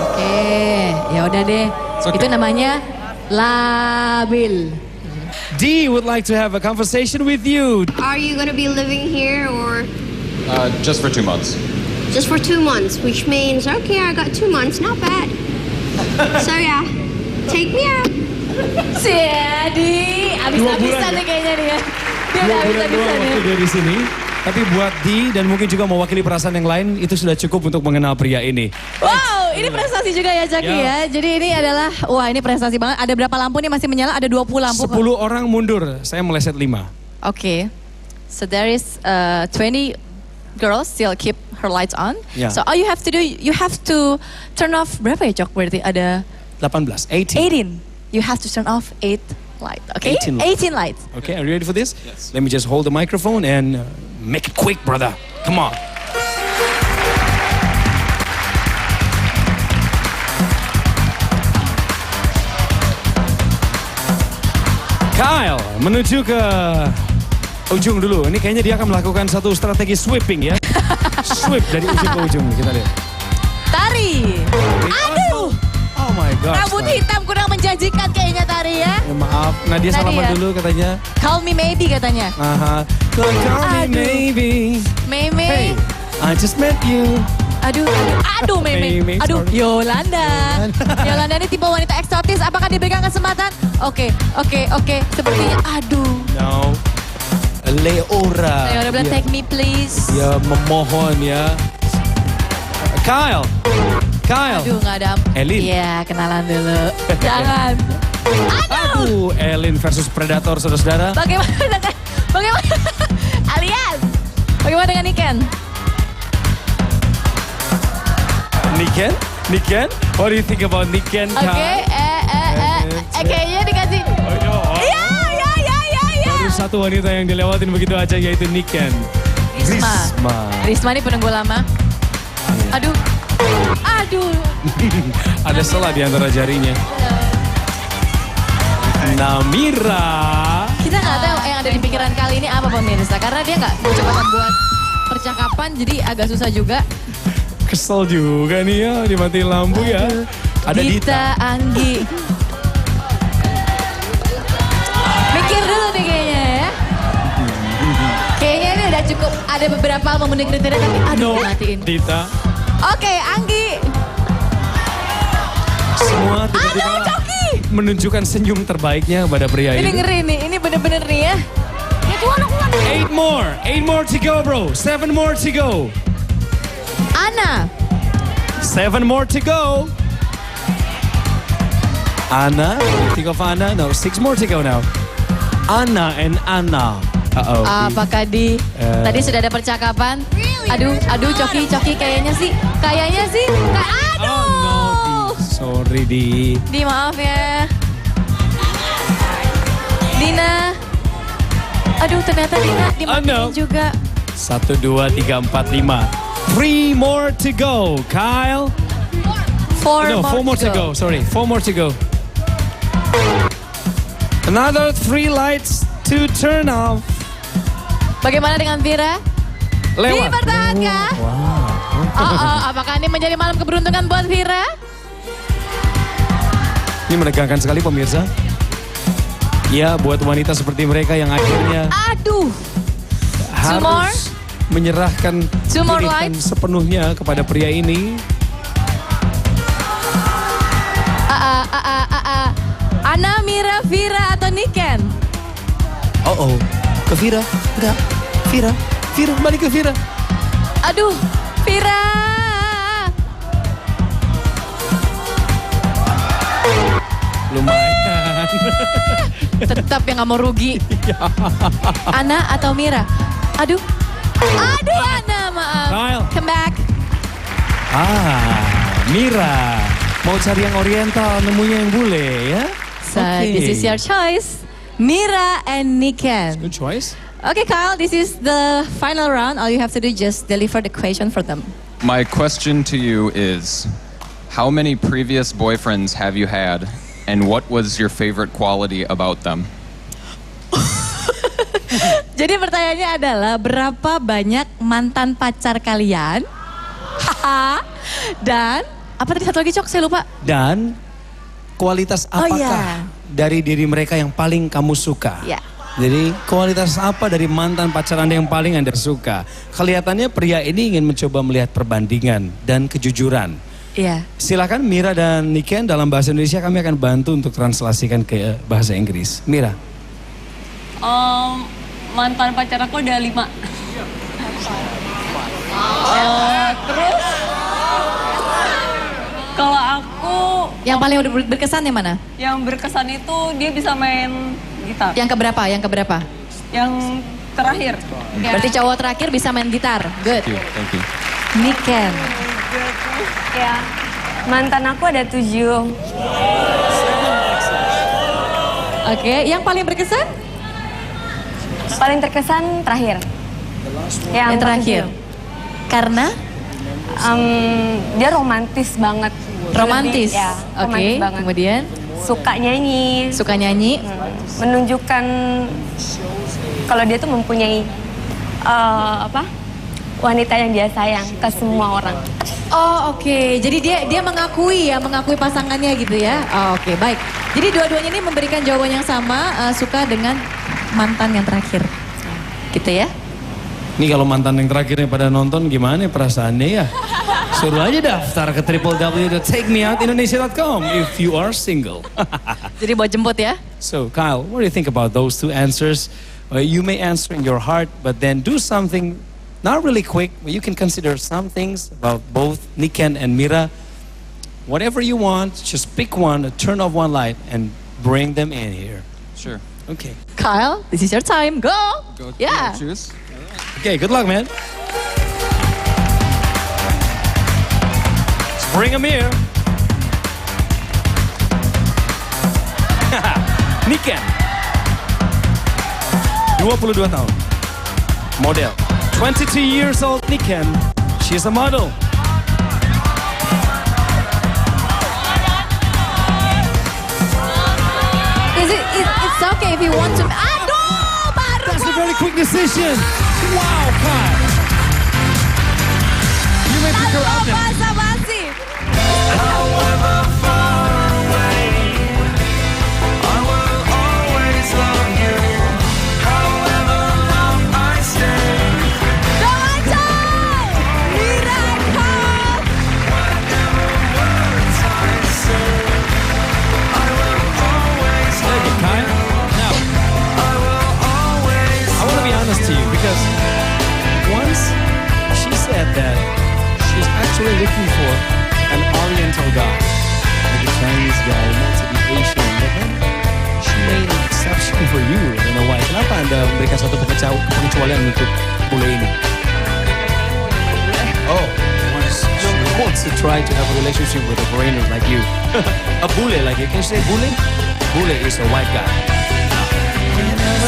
Oke, ya udah deh. Itu namanya labil. Dee would like to have a conversation with you. Are you gonna be living here or Just for 2 months. just for 2 months? Which means, okay, I got 2 months, not bad. So yeah, take me out. Si Adi, abis-abisan deh kayaknya dia. Dia udah 2 bulan doang waktu dia di sini. Tapi buat Dee dan mungkin juga mewakili perasaan yang lain, itu sudah cukup untuk mengenal pria ini. Wow, ini prestasi juga ya Jaki ya. Jadi ini adalah, wah ini prestasi banget. Ada berapa lampu nih masih menyala? Ada 20 lampu. 10 orang mundur, saya meleset 5. Okay, so there is 20 girls still keep her lights on. Yeah. So all you have to do, you have to turn off, berapa ya Cok berarti? Ada 18. You have to turn off 8 lights, okay? 18 lights. Okay, are you ready for this? Yes. Let me just hold the microphone and make it quick, brother. Come on. Kyle menuju ke ujung dulu. Ini kayaknya dia akan melakukan satu strategi sweeping ya. Sweep dari ujung ke ujung. Kita lihat. Tari. Aduh. Oh my God. Rambut hitam kurang menjanjikan kayaknya Tari ya. Maaf, Nadia salaman dulu katanya. Call me maybe katanya. Call me maybe. Meme. Hey, I just met you. Aduh Meme. Aduh, sorry. Yolanda. Yolanda ini tipe wanita eksotis. Apakah diberikan kesempatan? Oke. Sepertinya, aduh. No. Leora. Leora bilang take me please. Ya memohon ya. Kyle. Aduh, nggak ada. Elin. Iya, kenalan dulu. Jangan. Aduh, Elin versus Predator, saudara-saudara. Bagaimana Alias? Bagaimana dengan Niken? Niken? What do you think about Niken? Oke, kayaknya dikasih. Iya. Baru satu wanita yang dilewatin begitu aja, yaitu Niken. Risma ini penunggu lama. Aduh. Ada selah di antara jarinya. Namira. Kita nggak tahu yang ada di pikiran kali ini apa pemirsa, karena dia nggak kecepatan buat percakapan, jadi agak susah juga. Kesel juga nih ya, dimatiin lampu ya. Ada Dita. Anggi. Mikir dulu nih kayaknya ya. Kayaknya ini udah cukup, ada beberapa memenuhi kriteria tapi aduh matiin. Dita. Oke, Anggi. Semua tiba-tiba menunjukkan senyum terbaiknya kepada pria Ini ini. ngeri nih, ini bener-bener nih ya. Ya Tuhan aku gak bisa. 8 more to go bro. 7 more to go. Ana. 7 more to go. Anna, think of Anna. No, 6 more to go now. Anna and Anna. Uh-oh. Apakah tadi sudah ada percakapan? Aduh, Coki kayaknya sih. Aduh. Sorry Di. Di maaf ya. Dina. Aduh ternyata Dina dimatiin juga. 1, 2, 3, 4, 5. 3 more to go. Kyle. 4 more to go. Sorry, 4 more to go. Another 3 lights to turn off. Bagaimana dengan Vira? Lewat. Dipertahankan. Apakah ini menjadi malam keberuntungan buat Vira? Ini menegangkan sekali pemirsa. Ya, buat wanita seperti mereka yang akhirnya Aduh. harus menyerahkan pilihan sepenuhnya kepada pria ini. Ana, Mira, Vira atau Niken? Ke Vira? Enggak. Vira, balik ke Vira. Aduh, Vira. Lumayan. Tetap yang gak mau rugi. Ana atau Mira? Aduh, Ana, maaf. Kyle. Come back. Mira. Mau cari yang oriental, nemunya yang bule ya? So, this is your choice. Mira and Niken. Good choice. Okay, Kyle, this is the final round. All you have to do is just deliver the question for them. My question to you is, how many previous boyfriends have you had, and what was your favorite quality about them? Jadi pertanyaannya adalah berapa banyak mantan pacar kalian? Dan apa tadi satu lagi Cok? Saya lupa. Dan kualitas apakah dari diri mereka yang paling kamu suka? Ya. Jadi kualitas apa dari mantan pacar Anda yang paling Anda suka? Kelihatannya pria ini ingin mencoba melihat perbandingan dan kejujuran. Iya. Silakan Mira dan Niken dalam bahasa Indonesia kami akan bantu untuk translasikan ke bahasa Inggris. Mira. Mantan pacar aku ada 5. Terus kalau aku yang paling berkesan yang mana? Yang berkesan itu dia bisa main gitar. Yang keberapa? Yang terakhir. Berarti cowok terakhir bisa main gitar. Good. Thank you. Niken. Ya, mantan aku ada 7. Oke, yang paling berkesan? Paling terkesan terakhir. Yang terakhir. Karena? Dia romantis banget. Romantis? Ya, romantis banget. Kemudian? Suka nyanyi. Menunjukkan kalau dia tuh mempunyai wanita yang dia sayang ke semua orang. Oh oke. Jadi dia mengakui pasangannya gitu ya. Oh, oke, baik. Jadi dua-duanya ini memberikan jawaban yang sama, suka dengan mantan yang terakhir. Gitu ya. Ini kalau mantan yang terakhirnya pada nonton gimana perasaannya ya? Suruh aja daftar ke www.takemeoutindonesia.com if you are single. Jadi buat jemput ya. So Kyle, what do you think about those two answers? You may answer in your heart, but then do something not really quick. You can consider some things about both Niken and Mira. Whatever you want, just pick one, turn off one light, and bring them in here. Sure. Okay. Kyle, this is your time. Go. Yeah. Choose. Okay, good luck, man. Let's bring them here. Niken. 22 tahun. Model. 22 years old Niken. She's a model. It's okay if you want to. Aduh, baru. That's a very quick decision. Wow, Kyle. You may pick her up now. Basa-basi. However far actually looking for an Oriental guy, like a Chinese guy, not to be Asian, but then she made an exception for you. I don't know why. Kenapa Anda memberikan satu pengecualian untuk bule ini? Oh, she wants to try to have a relationship with a foreigner like you. A bule, like you can say bule? Bule is a white guy.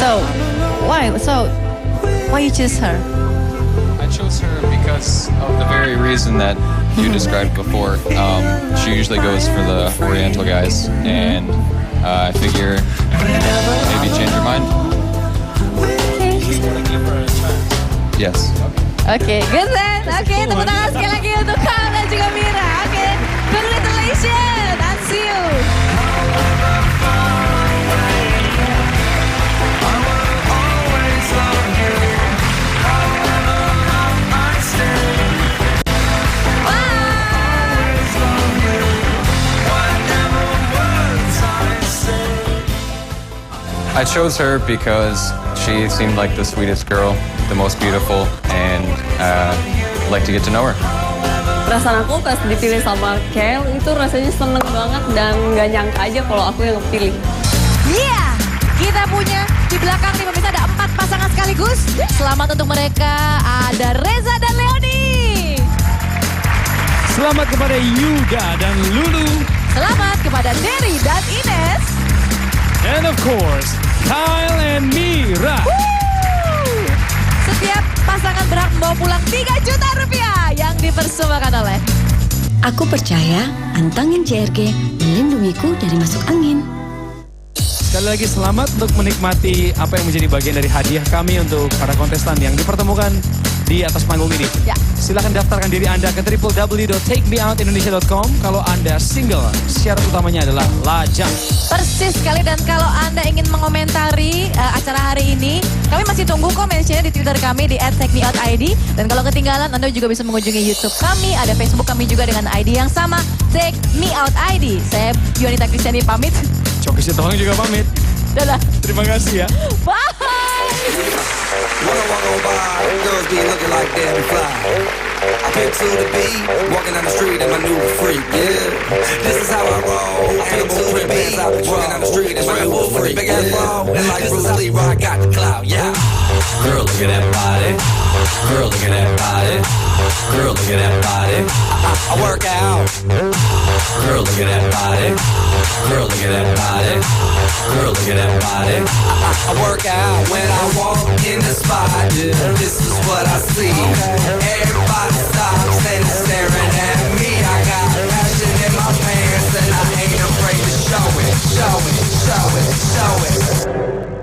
So, why you choose her? I chose her because of the very reason that you described before. She usually goes for the Oriental guys, and I figure maybe change her mind. Yes. Oke, good then. Oke, tepuk tangan sekali lagi untuk Kyle dan juga Mira. Oke, congratulations. And see you. I chose her because she seemed like the sweetest girl, the most beautiful, and I'd like to get to know her. Perasaan aku pas dipilih sama Kel itu rasanya seneng banget dan nggak nyangka aja kalau aku yang kepilih. Iya, kita punya di belakang nih pemirsa ada 4 pasangan sekaligus. Selamat untuk mereka, ada Reza dan Leoni. Selamat kepada Yuga dan Lulu. Selamat kepada Derry dan Ines. And of course, Kyle and Mira. Setiap pasangan berhak membawa pulang 3 juta rupiah yang dipersembahkan oleh Aku percaya antangin CRG melindungiku dari masuk angin. Sekali lagi selamat untuk menikmati apa yang menjadi bagian dari hadiah kami untuk para kontestan yang dipertemukan di atas panggung ini. Ya. Silahkan daftarkan diri Anda ke www.takemeoutindonesia.com. Kalau Anda single, syarat utamanya adalah lajang. Persis sekali, dan kalau Anda ingin mengomentari acara hari ini, kami masih tunggu mention-nya di Twitter kami di @takemeoutid. Dan kalau ketinggalan, Anda juga bisa mengunjungi YouTube kami, ada Facebook kami juga dengan ID yang sama, Take Me Out ID. Saya Yunita Kristiani pamit. Coki Sitohang juga pamit. Dadah. Terima kasih ya. Bye. When I walk on by, girls be looking like damn fly. I pick to the beat, walking down the street in my new freak, yeah. This is how I roll. Animal print bands, I be walking down the street in my new freak, big ass ball. And like Bruce Lee, I got the clout, yeah. Girl, look at that body. Girl, look at that body. Girl, look at that body. I work out. Girl, look at that body. Girl, look at that body. Girl, look at that body. I work out when I walk in the spot. This is what I see. Everybody stops and staring at me. I got passion in my pants and I ain't afraid to show it. Show it, show it, show it.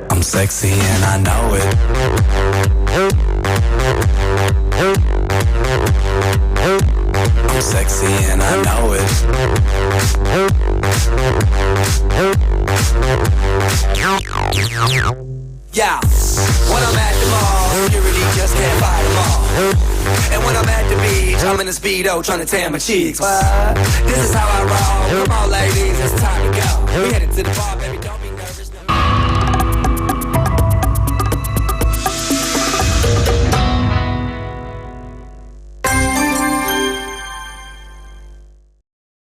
I'm sexy and I know it. I'm sexy and I know it. Yeah, when I'm at the mall, security just can't fight them all. And when I'm at the beach, I'm in a Speedo trying to tan my cheeks. But this is how I roll. Come on, ladies, it's time to go. We headed to the bar, baby, don't be